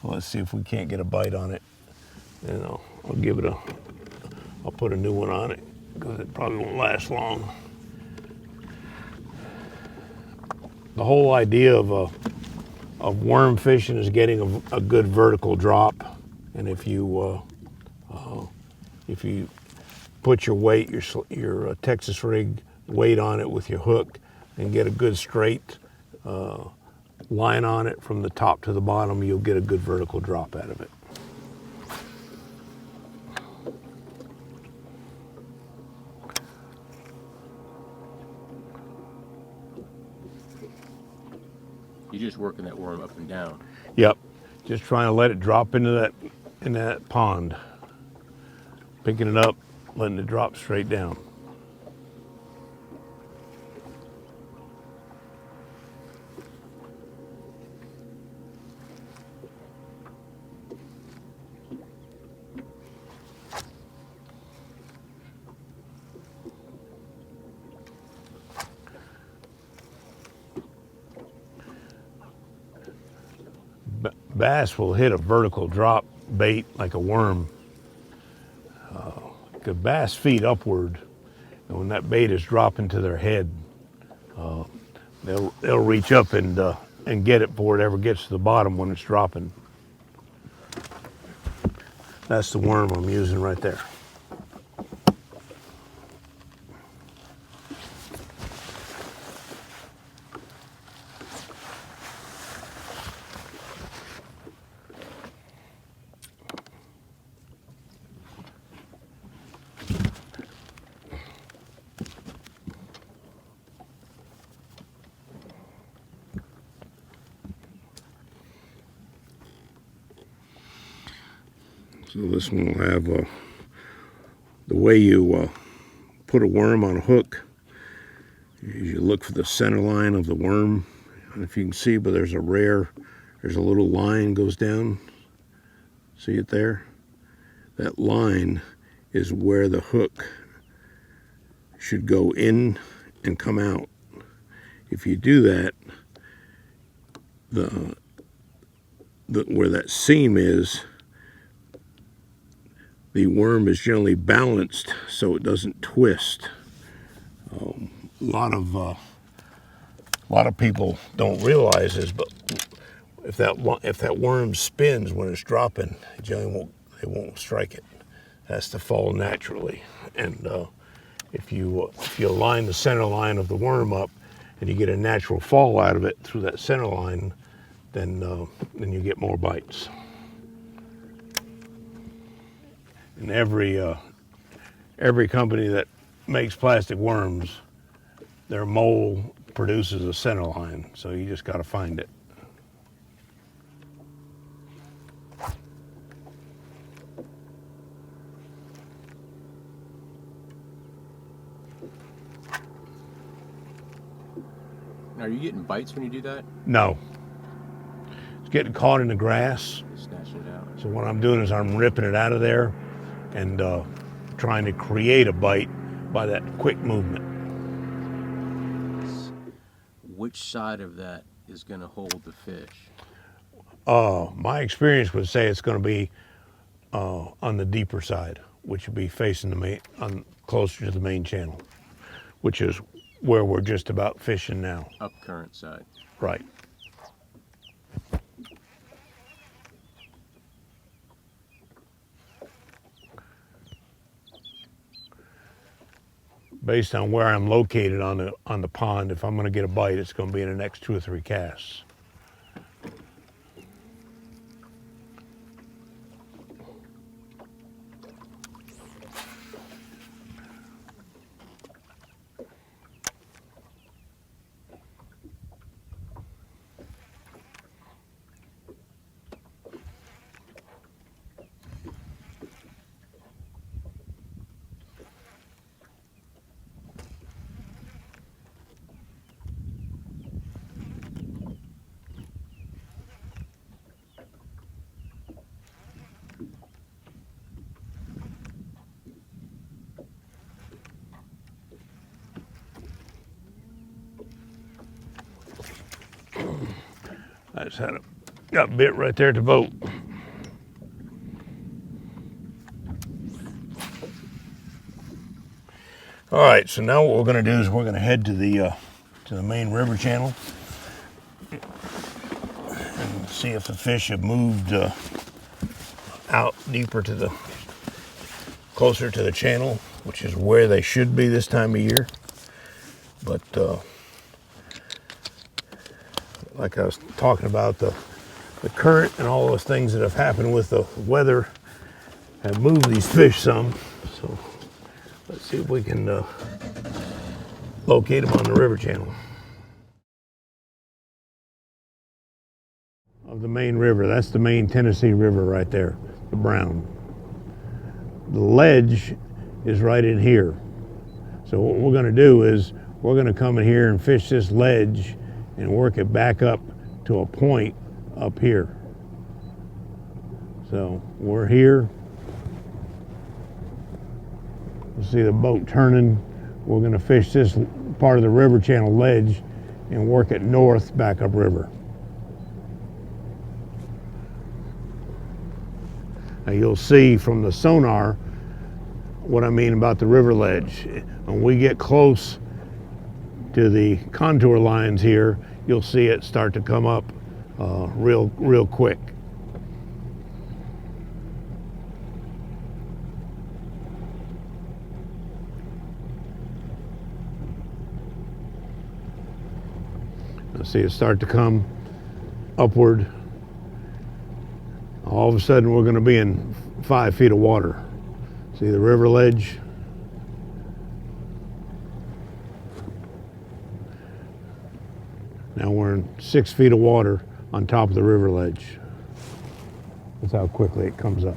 let's see if we can't get a bite on it. And I'll put a new one on it because it probably won't last long. The whole idea of worm fishing is getting a good vertical drop, and if you put your weight, your Texas rig weight on it with your hook, and get a good straight line on it from the top to the bottom, you'll get a good vertical drop out of it. You're just working that worm up and down. Yep, just trying to let it drop into that pond. Picking it up, letting it drop straight down. Bass will hit a vertical drop bait like a worm. Because bass feed upward, and when that bait is dropping to their head, they'll reach up and get it before it ever gets to the bottom when it's dropping. That's the worm I'm using right there. So this one will have the way you put a worm on a hook. You look for the center line of the worm. And if you can see, but there's a little line goes down. See it there? That line is where the hook should go in and come out. If you do that, where that seam is, the worm is generally balanced so it doesn't twist. A lot of people don't realize this, but if that worm spins when it's dropping, it generally won't strike it. It has to fall naturally. And if you align the center line of the worm up and you get a natural fall out of it through that center line, then you get more bites. And every company that makes plastic worms, their mold produces a center line, so you just got to find it. Are you getting bites when you do that? No. It's getting caught in the grass. Snatching it out. So what I'm doing is I'm ripping it out of there and trying to create a bite by that quick movement. Which side of that is going to hold the fish? My experience would say it's going to be on the deeper side, which would be facing closer to the main channel, which is where we're just about fishing now. Up current side. Right. Based on where I'm located on the pond, if I'm going to get a bite, it's going to be in the next 2 or 3 casts. I just got bit right there at the boat. All right, so now what we're going to do is we're going to head to the main river channel and see if the fish have moved out deeper closer to the channel, which is where they should be this time of year. But like I was talking about, the current and all those things that have happened with the weather have moved these fish some. So let's see if we can locate them on the river channel. Of the main river, that's the main Tennessee River right there, the brown. The ledge is right in here. So what we're going to do is we're going to come in here and fish this ledge and work it back up to a point up here. So we're here. You see the boat turning. We're going to fish this part of the river channel ledge and work it north back up river. Now you'll see from the sonar what I mean about the river ledge. When we get close to the contour lines here, you'll see it start to come up real quick. You'll see it start to come upward. All of a sudden we're going to be in 5 feet of water. See the river ledge? Now we're in 6 feet of water on top of the river ledge. That's how quickly it comes up.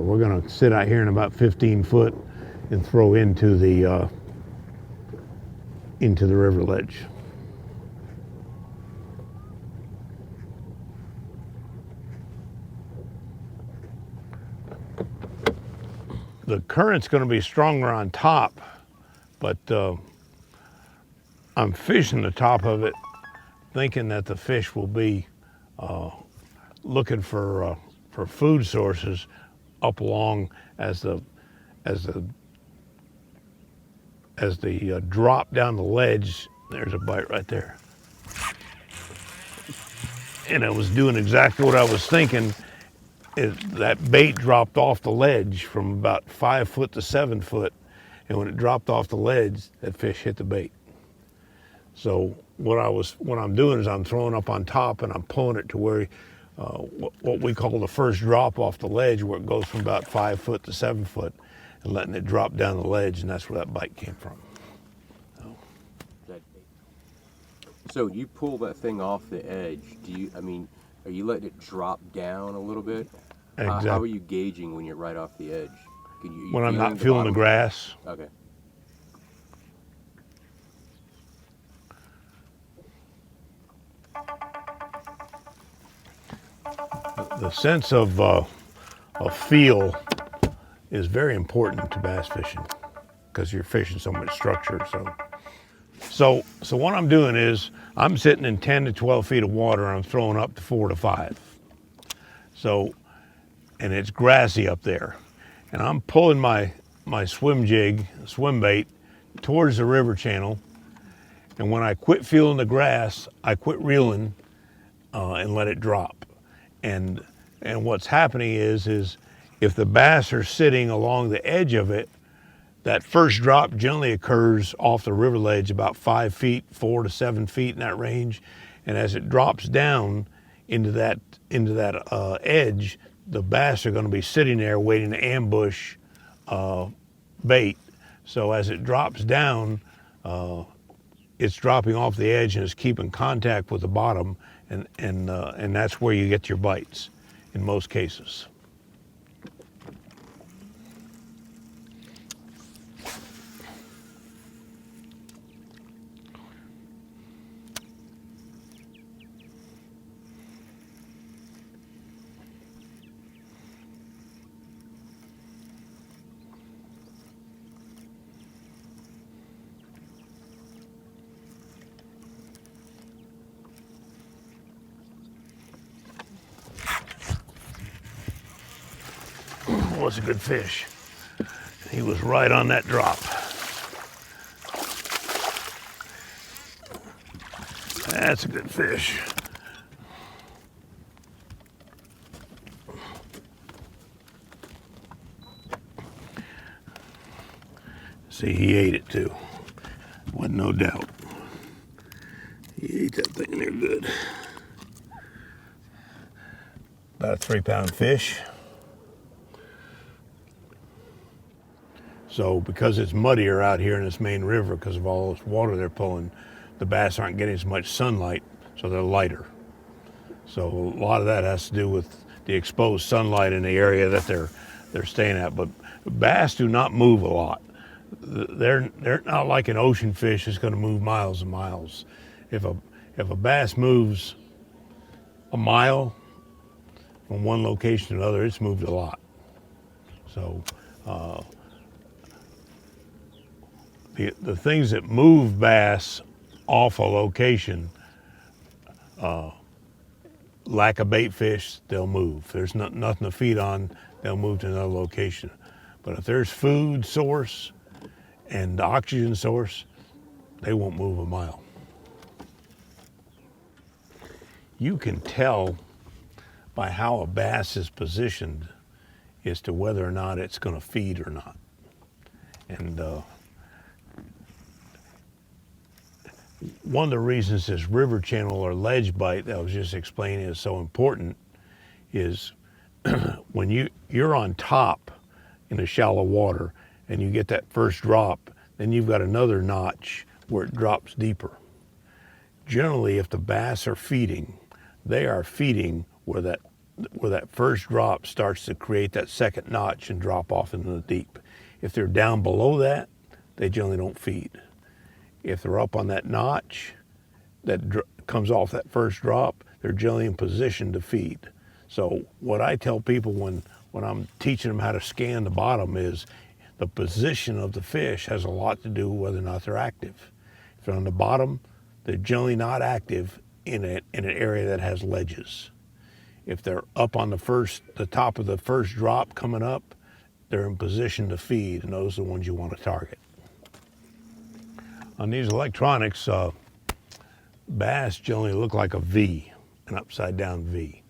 we're gonna sit out here in about 15 foot and throw into the river ledge. The current's going to be stronger on top, but I'm fishing the top of it, thinking that the fish will be looking for food sources up along as the drop down the ledge. There's a bite right there, and it was doing exactly what I was thinking. That bait dropped off the ledge from about 5 foot to 7 foot, and when it dropped off the ledge, that fish hit the bait. So what I'm doing is I'm throwing up on top and I'm pulling it to where what we call the first drop off the ledge, where it goes from about 5 foot to 7 foot, and letting it drop down the ledge, and that's where that bite came from. So you pull that thing off the edge. Are you letting it drop down a little bit? Exactly. How are you gauging when you're right off the edge? When I'm not feeling the grass. Okay. The sense of feel is very important to bass fishing because you're fishing so much structure. So what I'm doing is I'm sitting in 10 to 12 feet of water and I'm throwing up to 4 to 5. And it's grassy up there. And I'm pulling my swim jig, swim bait, towards the river channel. And when I quit feeling the grass, I quit reeling and let it drop. And what's happening is if the bass are sitting along the edge of it, that first drop generally occurs off the river ledge about 5 feet, 4 to 7 feet in that range. And as it drops down into that edge, the bass are going to be sitting there waiting to ambush bait. So as it drops down, it's dropping off the edge and it's keeping contact with the bottom, and that's where you get your bites in most cases. Was a good fish. He was right on that drop. That's a good fish. See, he ate it too. Wasn't no doubt. He ate that thing there good. About a 3-pound fish. So because it's muddier out here in this main river because of all this water they're pulling, the bass aren't getting as much sunlight, so they're lighter. So a lot of that has to do with the exposed sunlight in the area that they're staying at. But bass do not move a lot. They're not like an ocean fish that's going to move miles and miles. If a bass moves a mile from one location to another, it's moved a lot. So the things that move bass off a location, lack of bait fish, they'll move. There's nothing to feed on, they'll move to another location. But if there's food source and oxygen source, they won't move a mile. You can tell by how a bass is positioned as to whether or not it's going to feed or not. And one of the reasons this river channel or ledge bite that I was just explaining is so important is when you're on top in the shallow water and you get that first drop, then you've got another notch where it drops deeper. Generally, if the bass are feeding, they are feeding where where that first drop starts to create that second notch and drop off into the deep. If they're down below that, they generally don't feed. If they're up on that notch that comes off that first drop, they're generally in position to feed. So what I tell people when I'm teaching them how to scan the bottom is the position of the fish has a lot to do with whether or not they're active. If they're on the bottom, they're generally not active in an area that has ledges. If they're up on the top of the first drop coming up, they're in position to feed, and those are the ones you want to target. On these electronics, bass generally look like a V, an upside down V.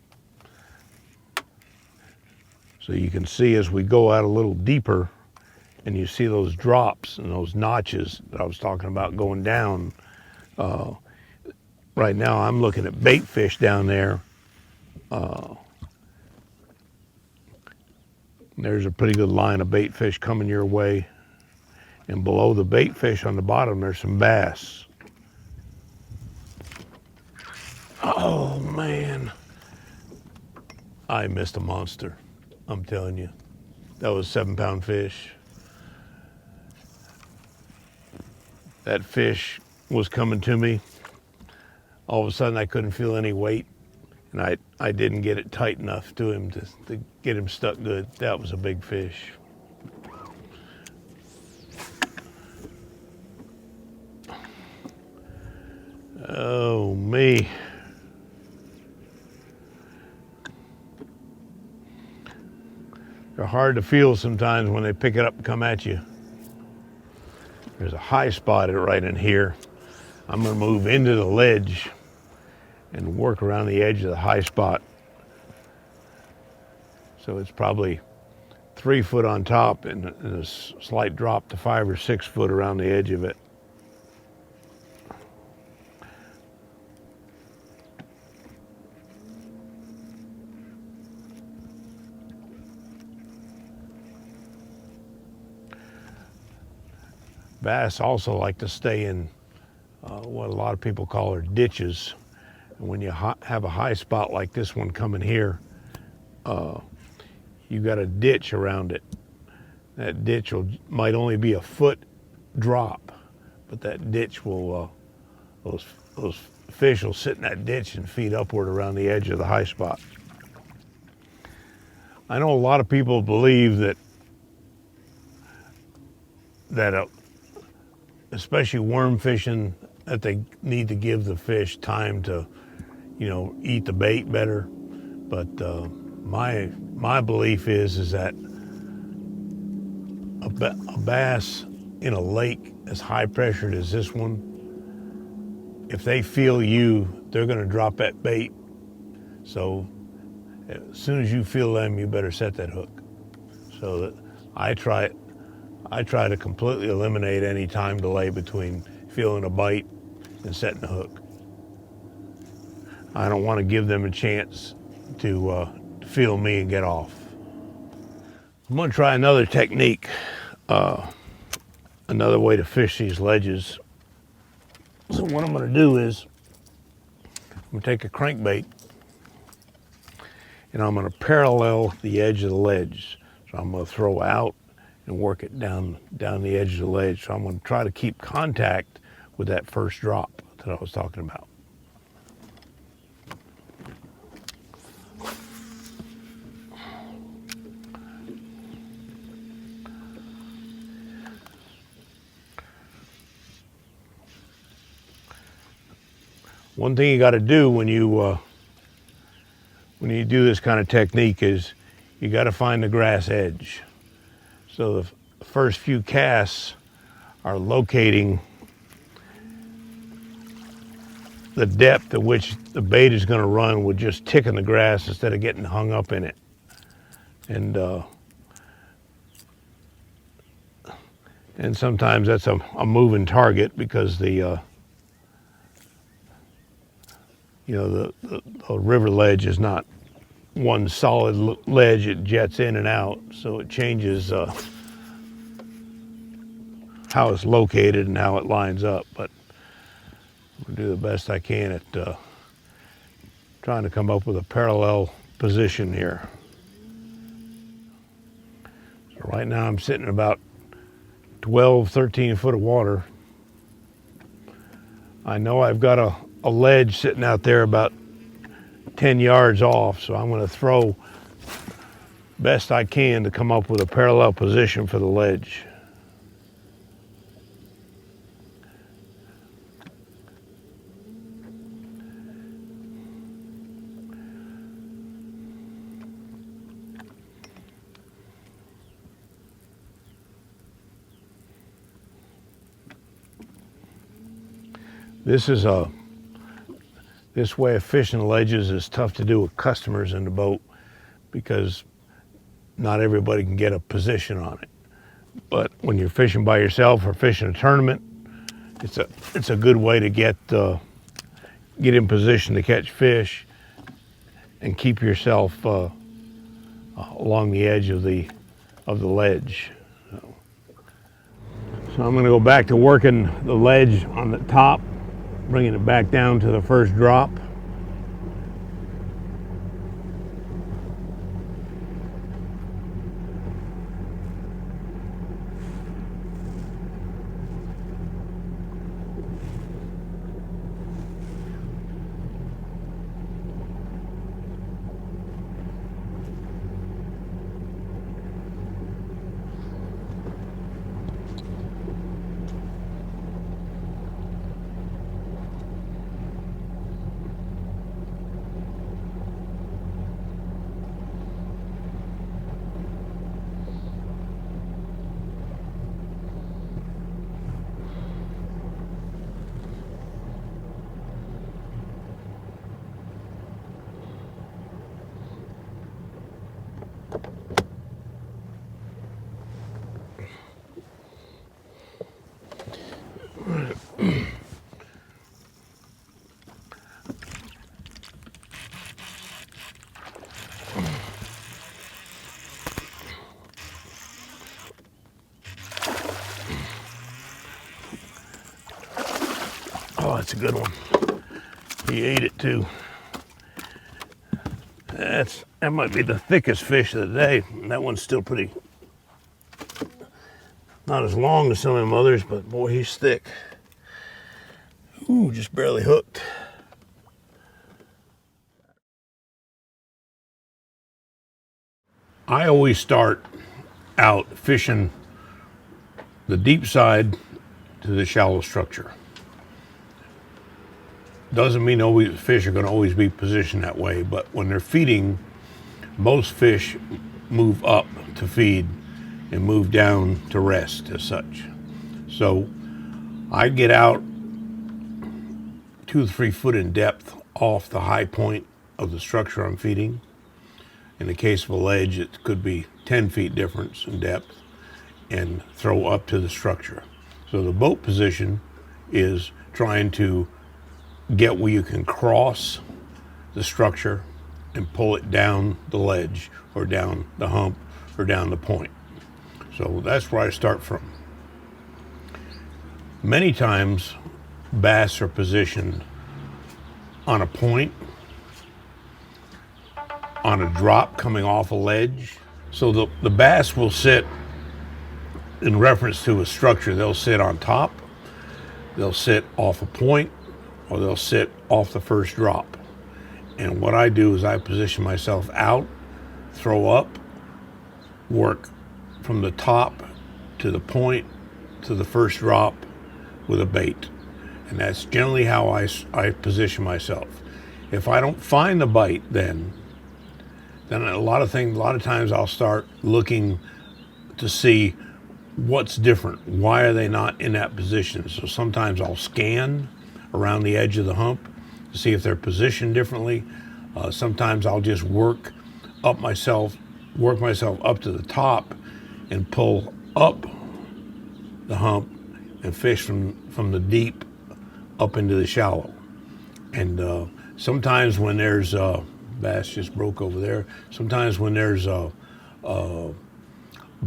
So you can see as we go out a little deeper, and you see those drops and those notches that I was talking about going down. Right now I'm looking at bait fish down there. There's a pretty good line of bait fish coming your way. And below the bait fish on the bottom, there's some bass. Oh man, I missed a monster. I'm telling you, that was a 7-pound fish. That fish was coming to me. All of a sudden I couldn't feel any weight, and I didn't get it tight enough to him to get him stuck good. That was a big fish. Oh me. They're hard to feel sometimes when they pick it up and come at you. There's a high spot right in here. I'm going to move into the ledge and work around the edge of the high spot. So it's probably 3 foot on top and a slight drop to 5 or 6 foot around the edge of it. Bass also like to stay in what a lot of people call their ditches. And when you have a high spot like this one coming here, you got a ditch around it. That ditch might only be a foot drop, but that ditch will, those fish will sit in that ditch and feed upward around the edge of the high spot. I know a lot of people believe that especially worm fishing, that they need to give the fish time to, eat the bait better. But my belief is that a bass in a lake as high pressured as this one, if they feel you, they're going to drop that bait. So as soon as you feel them, you better set that hook. So that I try to completely eliminate any time delay between feeling a bite and setting the hook. I don't want to give them a chance to feel me and get off. I'm going to try another technique, another way to fish these ledges. So what I'm going to do is I'm going to take a crankbait and I'm going to parallel the edge of the ledge. So I'm going to throw out and work it down the edge of the ledge. So I'm going to try to keep contact with that first drop that I was talking about. One thing you got to do when you do this kind of technique is you got to find the grass edge. So the first few casts are locating the depth at which the bait is going to run with just ticking the grass instead of getting hung up in it. And sometimes that's a moving target because the river ledge is not one solid ledge. It jets in and out, so it changes how it's located and how it lines up. But I'm gonna do the best I can at trying to come up with a parallel position here. So right now I'm sitting about 12, 13 foot of water. I know I've got a ledge sitting out there about 10 yards off, so I'm going to throw best I can to come up with a parallel position for the ledge. This way of fishing the ledges is tough to do with customers in the boat because not everybody can get a position on it. But when you're fishing by yourself or fishing a tournament, it's a good way to get in position to catch fish and keep yourself along the edge of the ledge. So I'm going to go back to working the ledge on the top, bringing it back down to the first drop. Oh, that's a good one. He ate it too. That might be the thickest fish of the day. That one's still pretty, not as long as some of them others, but boy, he's thick. Ooh, just barely hooked. I always start out fishing the deep side to the shallow structure. Doesn't mean always fish are going to always be positioned that way, but when they're feeding, most fish move up to feed and move down to rest as such. So I get out 2 to 3 foot in depth off the high point of the structure I'm feeding. In the case of a ledge, it could be 10 feet difference in depth, and throw up to the structure. So the boat position is trying to get where you can cross the structure and pull it down the ledge or down the hump or down the point. So that's where I start from. Many times bass are positioned on a point, on a drop coming off a ledge. So the bass will sit in reference to a structure. They'll sit on top, they'll sit off a point, or they'll sit off the first drop. And what I do is I position myself out, throw up, work from the top to the point to the first drop with a bait. And that's generally how I position myself. If I don't find the bite, then a lot of times I'll start looking to see what's different. Why are they not in that position? So sometimes I'll scan around the edge of the hump to see if they're positioned differently. Sometimes I'll just work myself up to the top and pull up the hump and fish from the deep up into the shallow. And sometimes when there's bass just broke over there. Sometimes when there's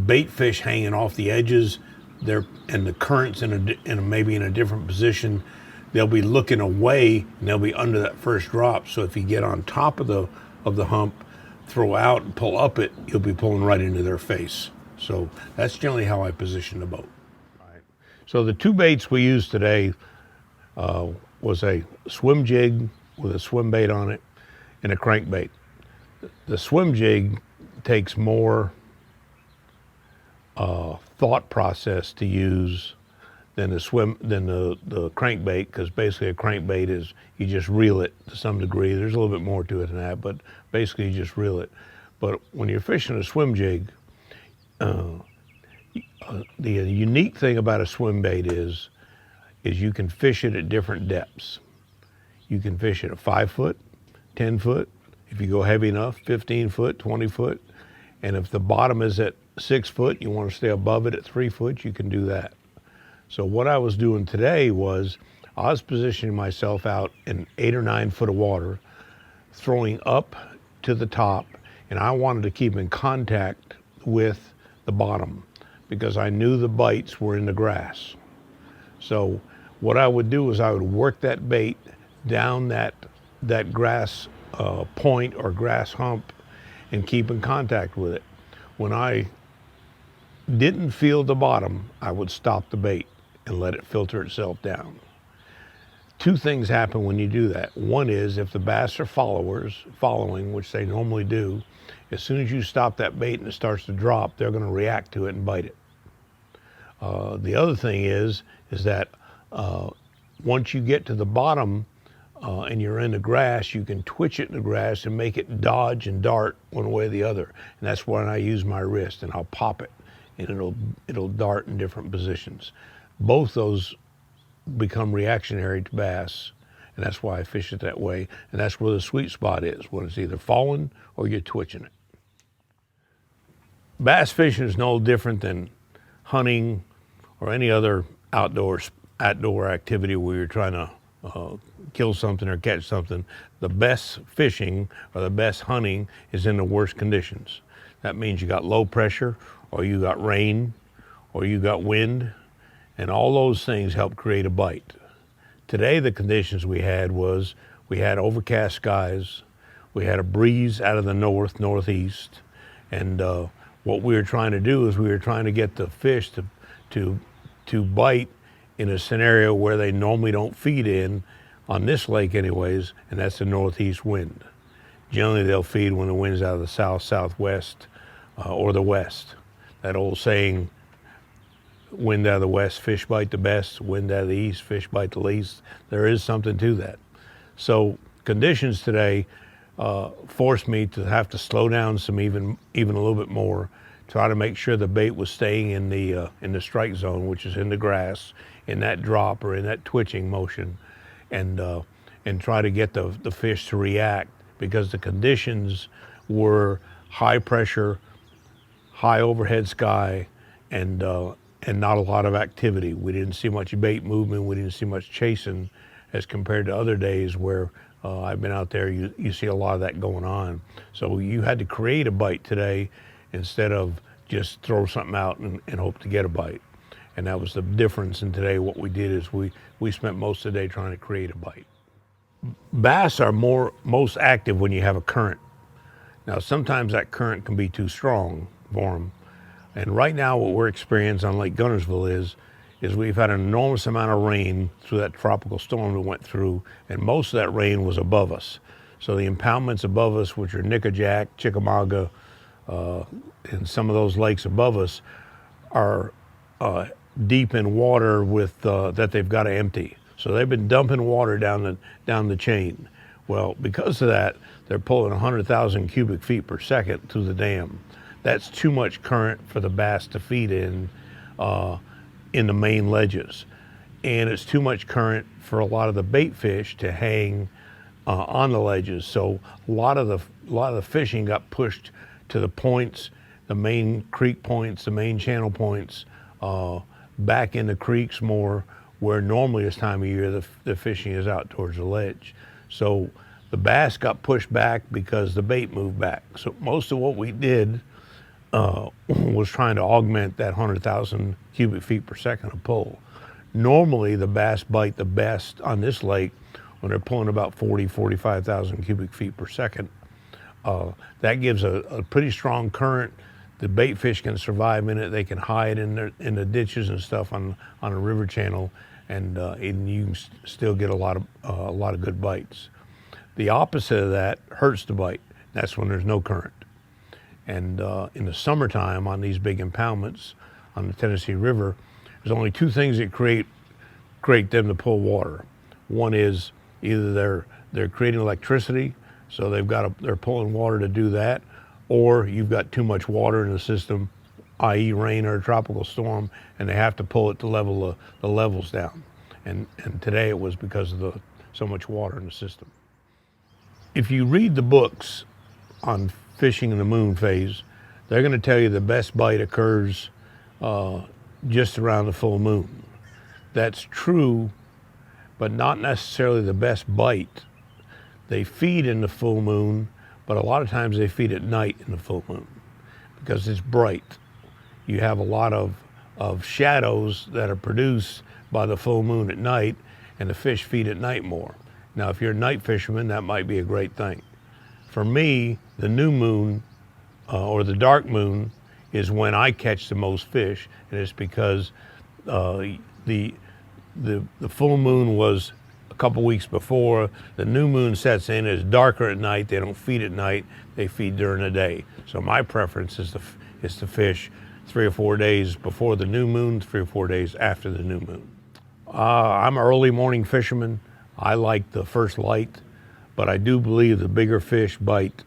bait fish hanging off the edges, and the current's maybe in a different position, they'll be looking away and they'll be under that first drop. So if you get on top of the hump, throw out and pull up it, you'll be pulling right into their face. So that's generally how I position the boat. Right. So the two baits we used today was a swim jig with a swim bait on it and a crankbait. The swim jig takes more thought process to use than the crankbait, because basically a crankbait is you just reel it to some degree. There's a little bit more to it than that, but basically you just reel it. But when you're fishing a swim jig, the unique thing about a swim bait is you can fish it at different depths. You can fish it at 5 foot, 10 foot, if you go heavy enough, 15 foot, 20 foot. And if the bottom is at 6 foot, you want to stay above it at 3 foot, you can do that. So what I was doing today was I was positioning myself out in 8 or 9 foot of water, throwing up to the top, and I wanted to keep in contact with the bottom because I knew the bites were in the grass. So what I would do is I would work that bait down that grass point or grass hump and keep in contact with it. When I didn't feel the bottom, I would stop the bait and let it filter itself down. Two things happen when you do that. One is if the bass are following, which they normally do, as soon as you stop that bait and it starts to drop, they're going to react to it and bite it. The other thing is that once you get to the bottom and you're in the grass, you can twitch it in the grass and make it dodge and dart one way or the other. And that's when I use my wrist and I'll pop it and it'll dart in different positions. Both those become reactionary to bass, and that's why I fish it that way. And that's where the sweet spot is, when it's either falling or you're twitching it. Bass fishing is no different than hunting or any other outdoor activity where you're trying to kill something or catch something. The best fishing or the best hunting is in the worst conditions. That means you got low pressure, or you got rain, or you got wind, and all those things help create a bite. Today the conditions we had was we had overcast skies, we had a breeze out of the northeast, and what we were trying to do is we were trying to get the fish to bite in a scenario where they normally don't feed in, on this lake anyways, and that's the northeast wind. Generally they'll feed when the wind's out of the south, southwest, or the west. That old saying, wind out of the west, fish bite the best, wind out of the east, fish bite the least. There is something to that. So conditions today forced me to have to slow down some even a little bit more, try to make sure the bait was staying in the strike zone, which is in the grass, in that drop or in that twitching motion, and try to get the fish to react, because the conditions were high pressure, high overhead sky, and not a lot of activity. We didn't see much bait movement. We didn't see much chasing as compared to other days where I've been out there. You see a lot of that going on. So you had to create a bite today instead of just throw something out and hope to get a bite. And that was the difference in today. What we did is we spent most of the day trying to create a bite. Bass are most active when you have a current. Now sometimes that current can be too strong for them. And right now what we're experiencing on Lake Guntersville is we've had an enormous amount of rain through that tropical storm that went through, and most of that rain was above us. So the impoundments above us, which are Nickajack, Chickamauga, and some of those lakes above us, are deep in water with that they've got to empty. So they've been dumping water down the chain. Well, because of that, they're pulling 100,000 cubic feet per second through the dam. That's too much current for the bass to feed in the main ledges. And it's too much current for a lot of the bait fish to hang on the ledges. So a lot of the fishing got pushed to the points, the main creek points, the main channel points, back in the creeks more, where normally this time of year the fishing is out towards the ledge. So the bass got pushed back because the bait moved back. So most of what we did was trying to augment that 100,000 cubic feet per second of pull. Normally the bass bite the best on this lake when they're pulling about 45,000 cubic feet per second That gives a pretty strong current. The bait fish can survive in it. They can hide in the ditches and stuff on a river channel, and you can still get a lot of good bites. The opposite of that hurts the bite. That's when there's no current. And in the summertime on these big impoundments on the Tennessee River, there's only two things that create them to pull water. One is either they're creating electricity, so they're pulling water to do that, or you've got too much water in the system, i.e. rain or a tropical storm, and they have to pull it to level the levels down. And today it was because of so much water in the system. If you read the books on fishing in the moon phase, they're going to tell you the best bite occurs just around the full moon. That's true, but not necessarily the best bite. They feed in the full moon, but a lot of times they feed at night in the full moon because it's bright. You have a lot of shadows that are produced by the full moon at night, and the fish feed at night more. Now, if you're a night fisherman, that might be a great thing. For me, the new moon or the dark moon is when I catch the most fish, and it's because the full moon was a couple weeks before. The new moon sets in, it's darker at night. They don't feed at night, they feed during the day. So my preference is to fish 3 or 4 days before the new moon, 3 or 4 days after the new moon. I'm an early morning fisherman. I like the first light, but I do believe the bigger fish bite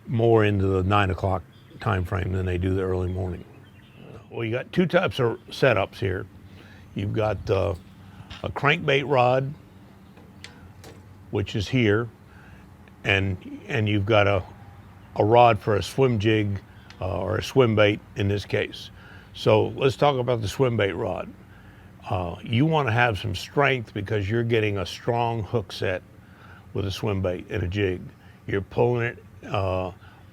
more into the 9 o'clock time frame than they do the early morning. Well, you got two types of setups here. You've got a crankbait rod, which is here, and you've got a rod for a swim jig or a swim bait in this case. So let's talk about the swim bait rod. You want to have some strength because you're getting a strong hook set with a swim bait and a jig. You're pulling it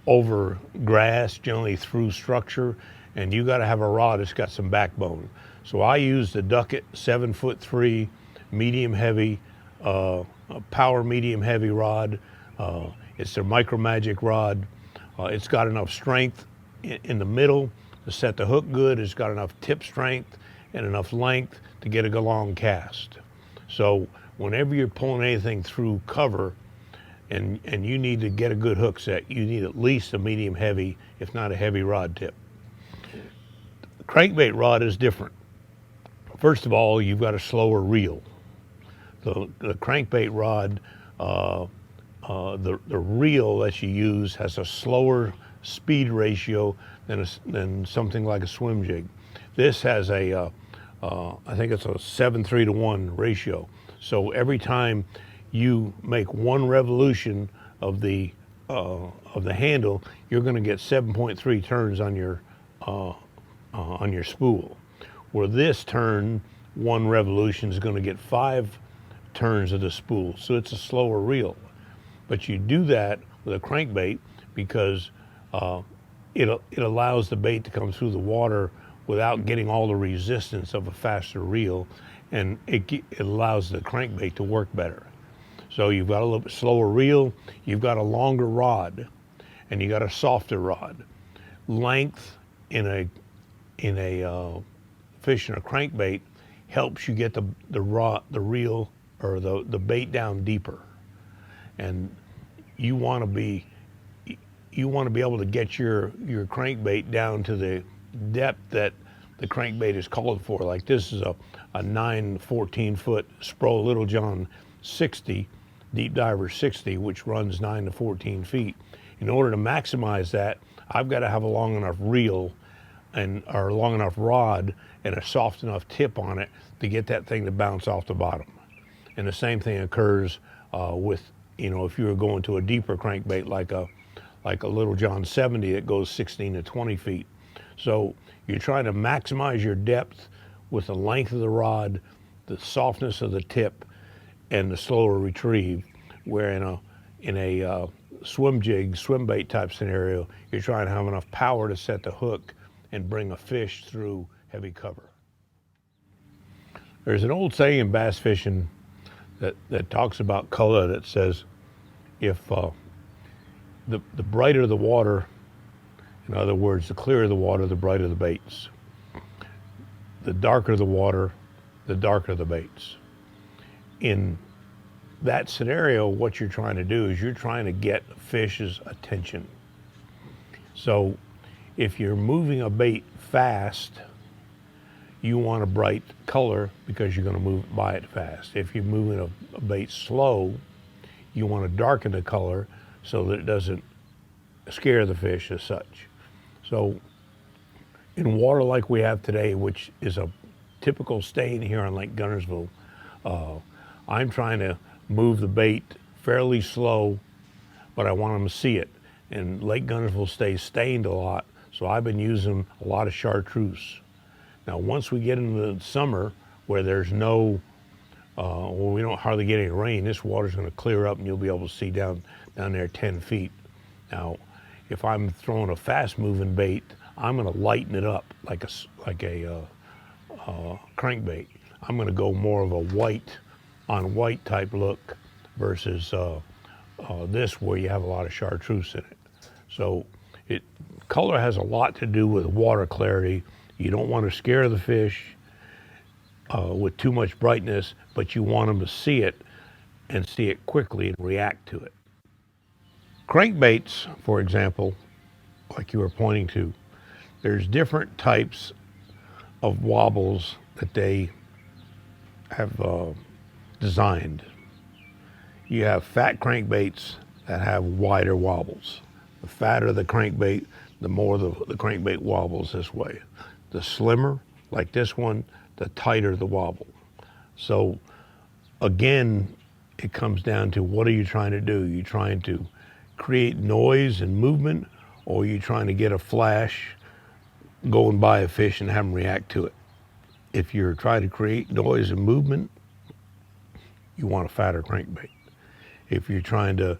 over grass, generally through structure, and you got to have a rod that's got some backbone. So I use the Duckett 7'3" medium heavy, power medium heavy rod. It's their Micro Magic rod. It's got enough strength in the middle to set the hook good. It's got enough tip strength and enough length to get a long cast. So whenever you're pulling anything through cover and you need to get a good hook set, you need at least a medium heavy, if not a heavy rod tip. The crankbait rod is different. First of all, you've got a slower reel. The crankbait rod, the reel that you use has a slower speed ratio than something like a swim jig. This has I think it's a 7:3 to 1 ratio. So every time you make one revolution of the handle, you're going to get 7.3 turns on your spool. Where this turn, one revolution is going to get 5 turns of the spool. So it's a slower reel. But you do that with a crankbait because it allows the bait to come through the water without getting all the resistance of a faster reel, and it allows the crankbait to work better. So you've got a little bit slower reel, you've got a longer rod, and you got a softer rod. Length in a fish in a crankbait helps you get the reel or the bait down deeper, and you want to be able to get your crankbait down to the depth that the crankbait is called for. Like this is a 9-14 foot Spro Little John 60, Deep Diver 60, which runs 9 to 14 feet. In order to maximize that, I've got to have a long enough reel or a long enough rod and a soft enough tip on it to get that thing to bounce off the bottom. And the same thing occurs with, if you were going to a deeper crankbait like a Little John 70 that goes 16 to 20 feet. So you're trying to maximize your depth with the length of the rod, the softness of the tip, and the slower retrieve. Where in a swim jig, swim bait type scenario, you're trying to have enough power to set the hook and bring a fish through heavy cover. There's an old saying in bass fishing that talks about color that says, if the brighter the water, in other words, the clearer the water, the brighter the baits. The darker the water, the darker the baits. In that scenario, what you're trying to do is you're trying to get fish's attention. So if you're moving a bait fast, you want a bright color because you're going to move by it fast. If you're moving a bait slow, you want to darken the color so that it doesn't scare the fish as such. So in water like we have today, which is a typical stain here on Lake Guntersville, I'm trying to move the bait fairly slow, but I want them to see it. And Lake Guntersville stays stained a lot, so I've been using a lot of chartreuse. Now, once we get into the summer where there's no, we don't hardly get any rain, this water's going to clear up and you'll be able to see down there 10 feet. Now, if I'm throwing a fast-moving bait, I'm going to lighten it up like a crankbait. I'm going to go more of a white on white type look versus this where you have a lot of chartreuse in it. So color has a lot to do with water clarity. You don't want to scare the fish with too much brightness, but you want them to see it and see it quickly and react to it. Crankbaits, for example, like you were pointing to, there's different types of wobbles that they have designed. You have fat crankbaits that have wider wobbles. The fatter the crankbait, the more the crankbait wobbles this way. The slimmer, like this one, the tighter the wobble. So again, it comes down to what are you trying to do? Are you trying to create noise and movement, or are you trying to get a flash going by a fish and have them react to it? If you're trying to create noise and movement, you want a fatter crankbait. If you're trying to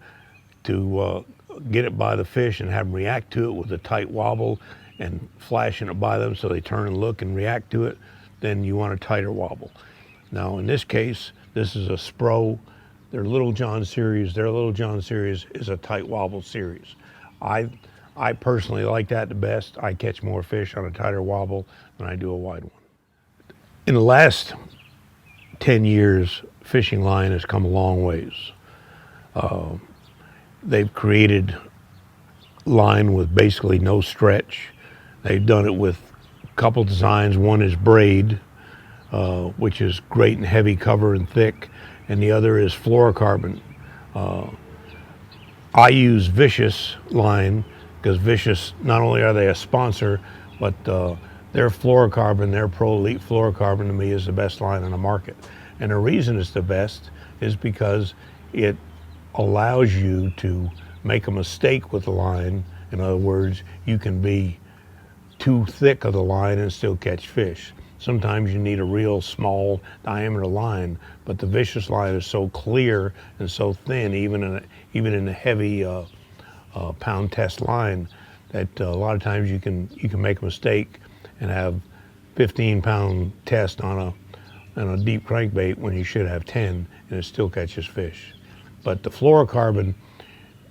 get it by the fish and have them react to it with a tight wobble and flashing it by them so they turn and look and react to it, then you want a tighter wobble. Now in this case, this is a Spro. Their Little John series, is a tight wobble series. I personally like that the best. I catch more fish on a tighter wobble than I do a wide one. In the last 10 years, fishing line has come a long ways. They've created line with basically no stretch. They've done it with a couple designs. One is braid, which is great and heavy cover and thick, and the other is fluorocarbon. I use Vicious line because Vicious, not only are they a sponsor, but their fluorocarbon, their Pro Elite fluorocarbon to me is the best line on the market. And the reason it's the best is because it allows you to make a mistake with the line. In other words, you can be too thick of the line and still catch fish. Sometimes you need a real small diameter line, but the Vicious line is so clear and so thin, even in a heavy pound test line, that a lot of times you can make a mistake and have 15-pound test on a deep crankbait when you should have 10, and it still catches fish. But the fluorocarbon,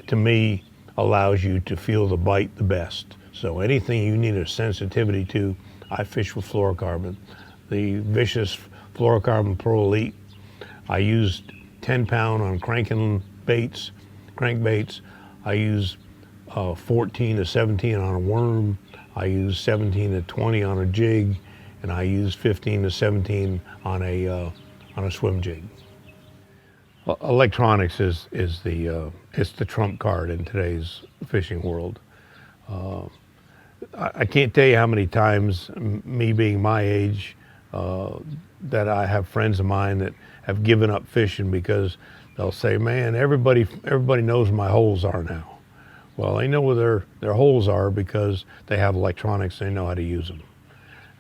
to me, allows you to feel the bite the best. So anything you need a sensitivity to, I fish with fluorocarbon. The Vicious Fluorocarbon Pro Elite, I used 10-pound on crankbaits. I use 14 to 17 on a worm. I use 17 to 20 on a jig, and I use 15 to 17 on a swim jig. Electronics is the trump card in today's fishing world. I can't tell you how many times, me being my age, that I have friends of mine that have given up fishing because they'll say, "Man, everybody knows where my holes are now." Well, they know where their holes are because they have electronics. They know how to use them.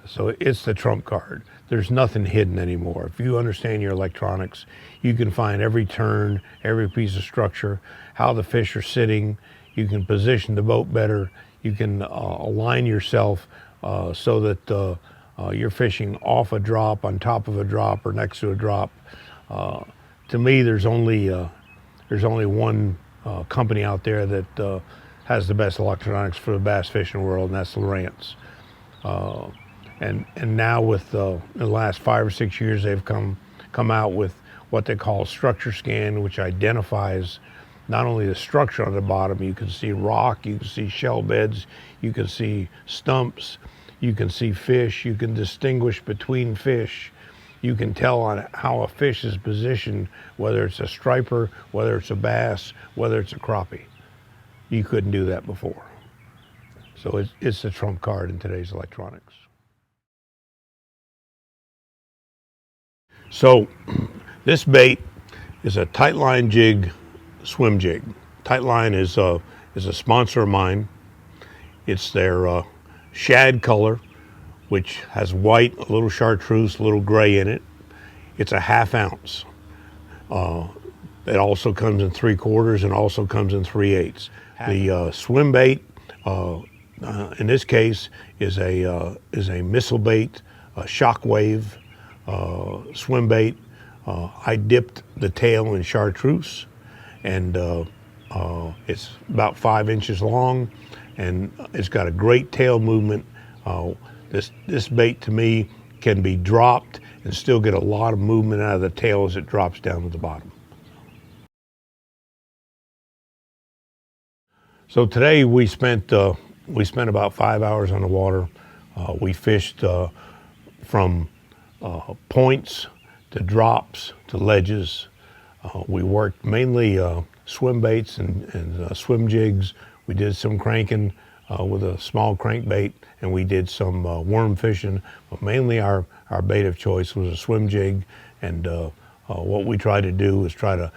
So it's the trump card. There's nothing hidden anymore. If you understand your electronics, you can find every turn, every piece of structure, how the fish are sitting. You can position the boat better. You can align yourself so that you're fishing off a drop, on top of a drop, or next to a drop. To me, there's only one company out there that has the best electronics for the bass fishing world, and that's Lowrance. And now with in the last 5 or 6 years, they've come out with what they call structure scan, which identifies not only the structure on the bottom. You can see rock, you can see shell beds, you can see stumps, you can see fish, you can distinguish between fish. You can tell on how a fish is positioned, whether it's a striper, whether it's a bass, whether it's a crappie. You couldn't do that before. So it's the trump card in today's electronics. So this bait is a Tightline Jig Swim Jig. Tightline is a sponsor of mine. It's their shad color, which has white, a little chartreuse, a little gray in it. It's a 1/2 ounce. It also comes in 3/4 and also comes in 3/8. The swim bait, in this case, is a missile bait, a shockwave swim bait. I dipped the tail in chartreuse, and it's about 5 inches long, and it's got a great tail movement. This bait to me can be dropped and still get a lot of movement out of the tail as it drops down to the bottom. So today we spent about 5 hours on the water. We fished from points to drops to ledges. We worked mainly swim baits and swim jigs. We did some cranking with a small crankbait, and we did some worm fishing, but mainly our bait of choice was a swim jig. And what we try to do is try to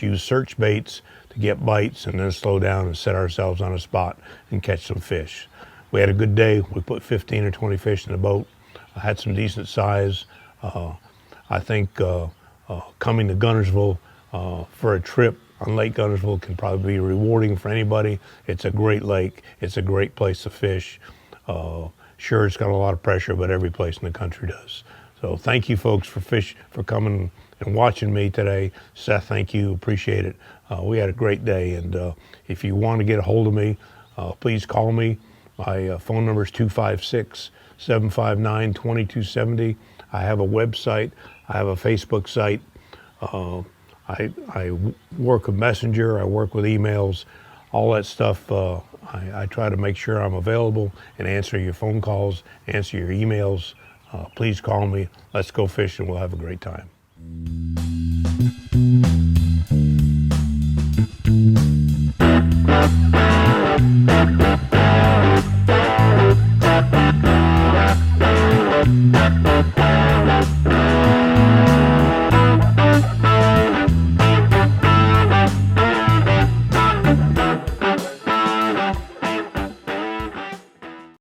use search baits to get bites, and then slow down and set ourselves on a spot and catch some fish. We had a good day. We put 15 or 20 fish in the boat. I had some decent size. I think coming to Guntersville for a trip on Lake Guntersville can probably be rewarding for anybody. It's a great lake. It's a great place to fish. Sure, it's got a lot of pressure, but every place in the country does. So thank you folks for coming and watching me today. Seth, thank you, appreciate it. We had a great day, and if you want to get a hold of me, please call me. My phone number is 256-759-2270. I have a website. I have a Facebook site. I work with Messenger, I work with emails, all that stuff. I try to make sure I'm available and answer your phone calls, answer your emails. Please call me. Let's go fishing. We'll have a great time.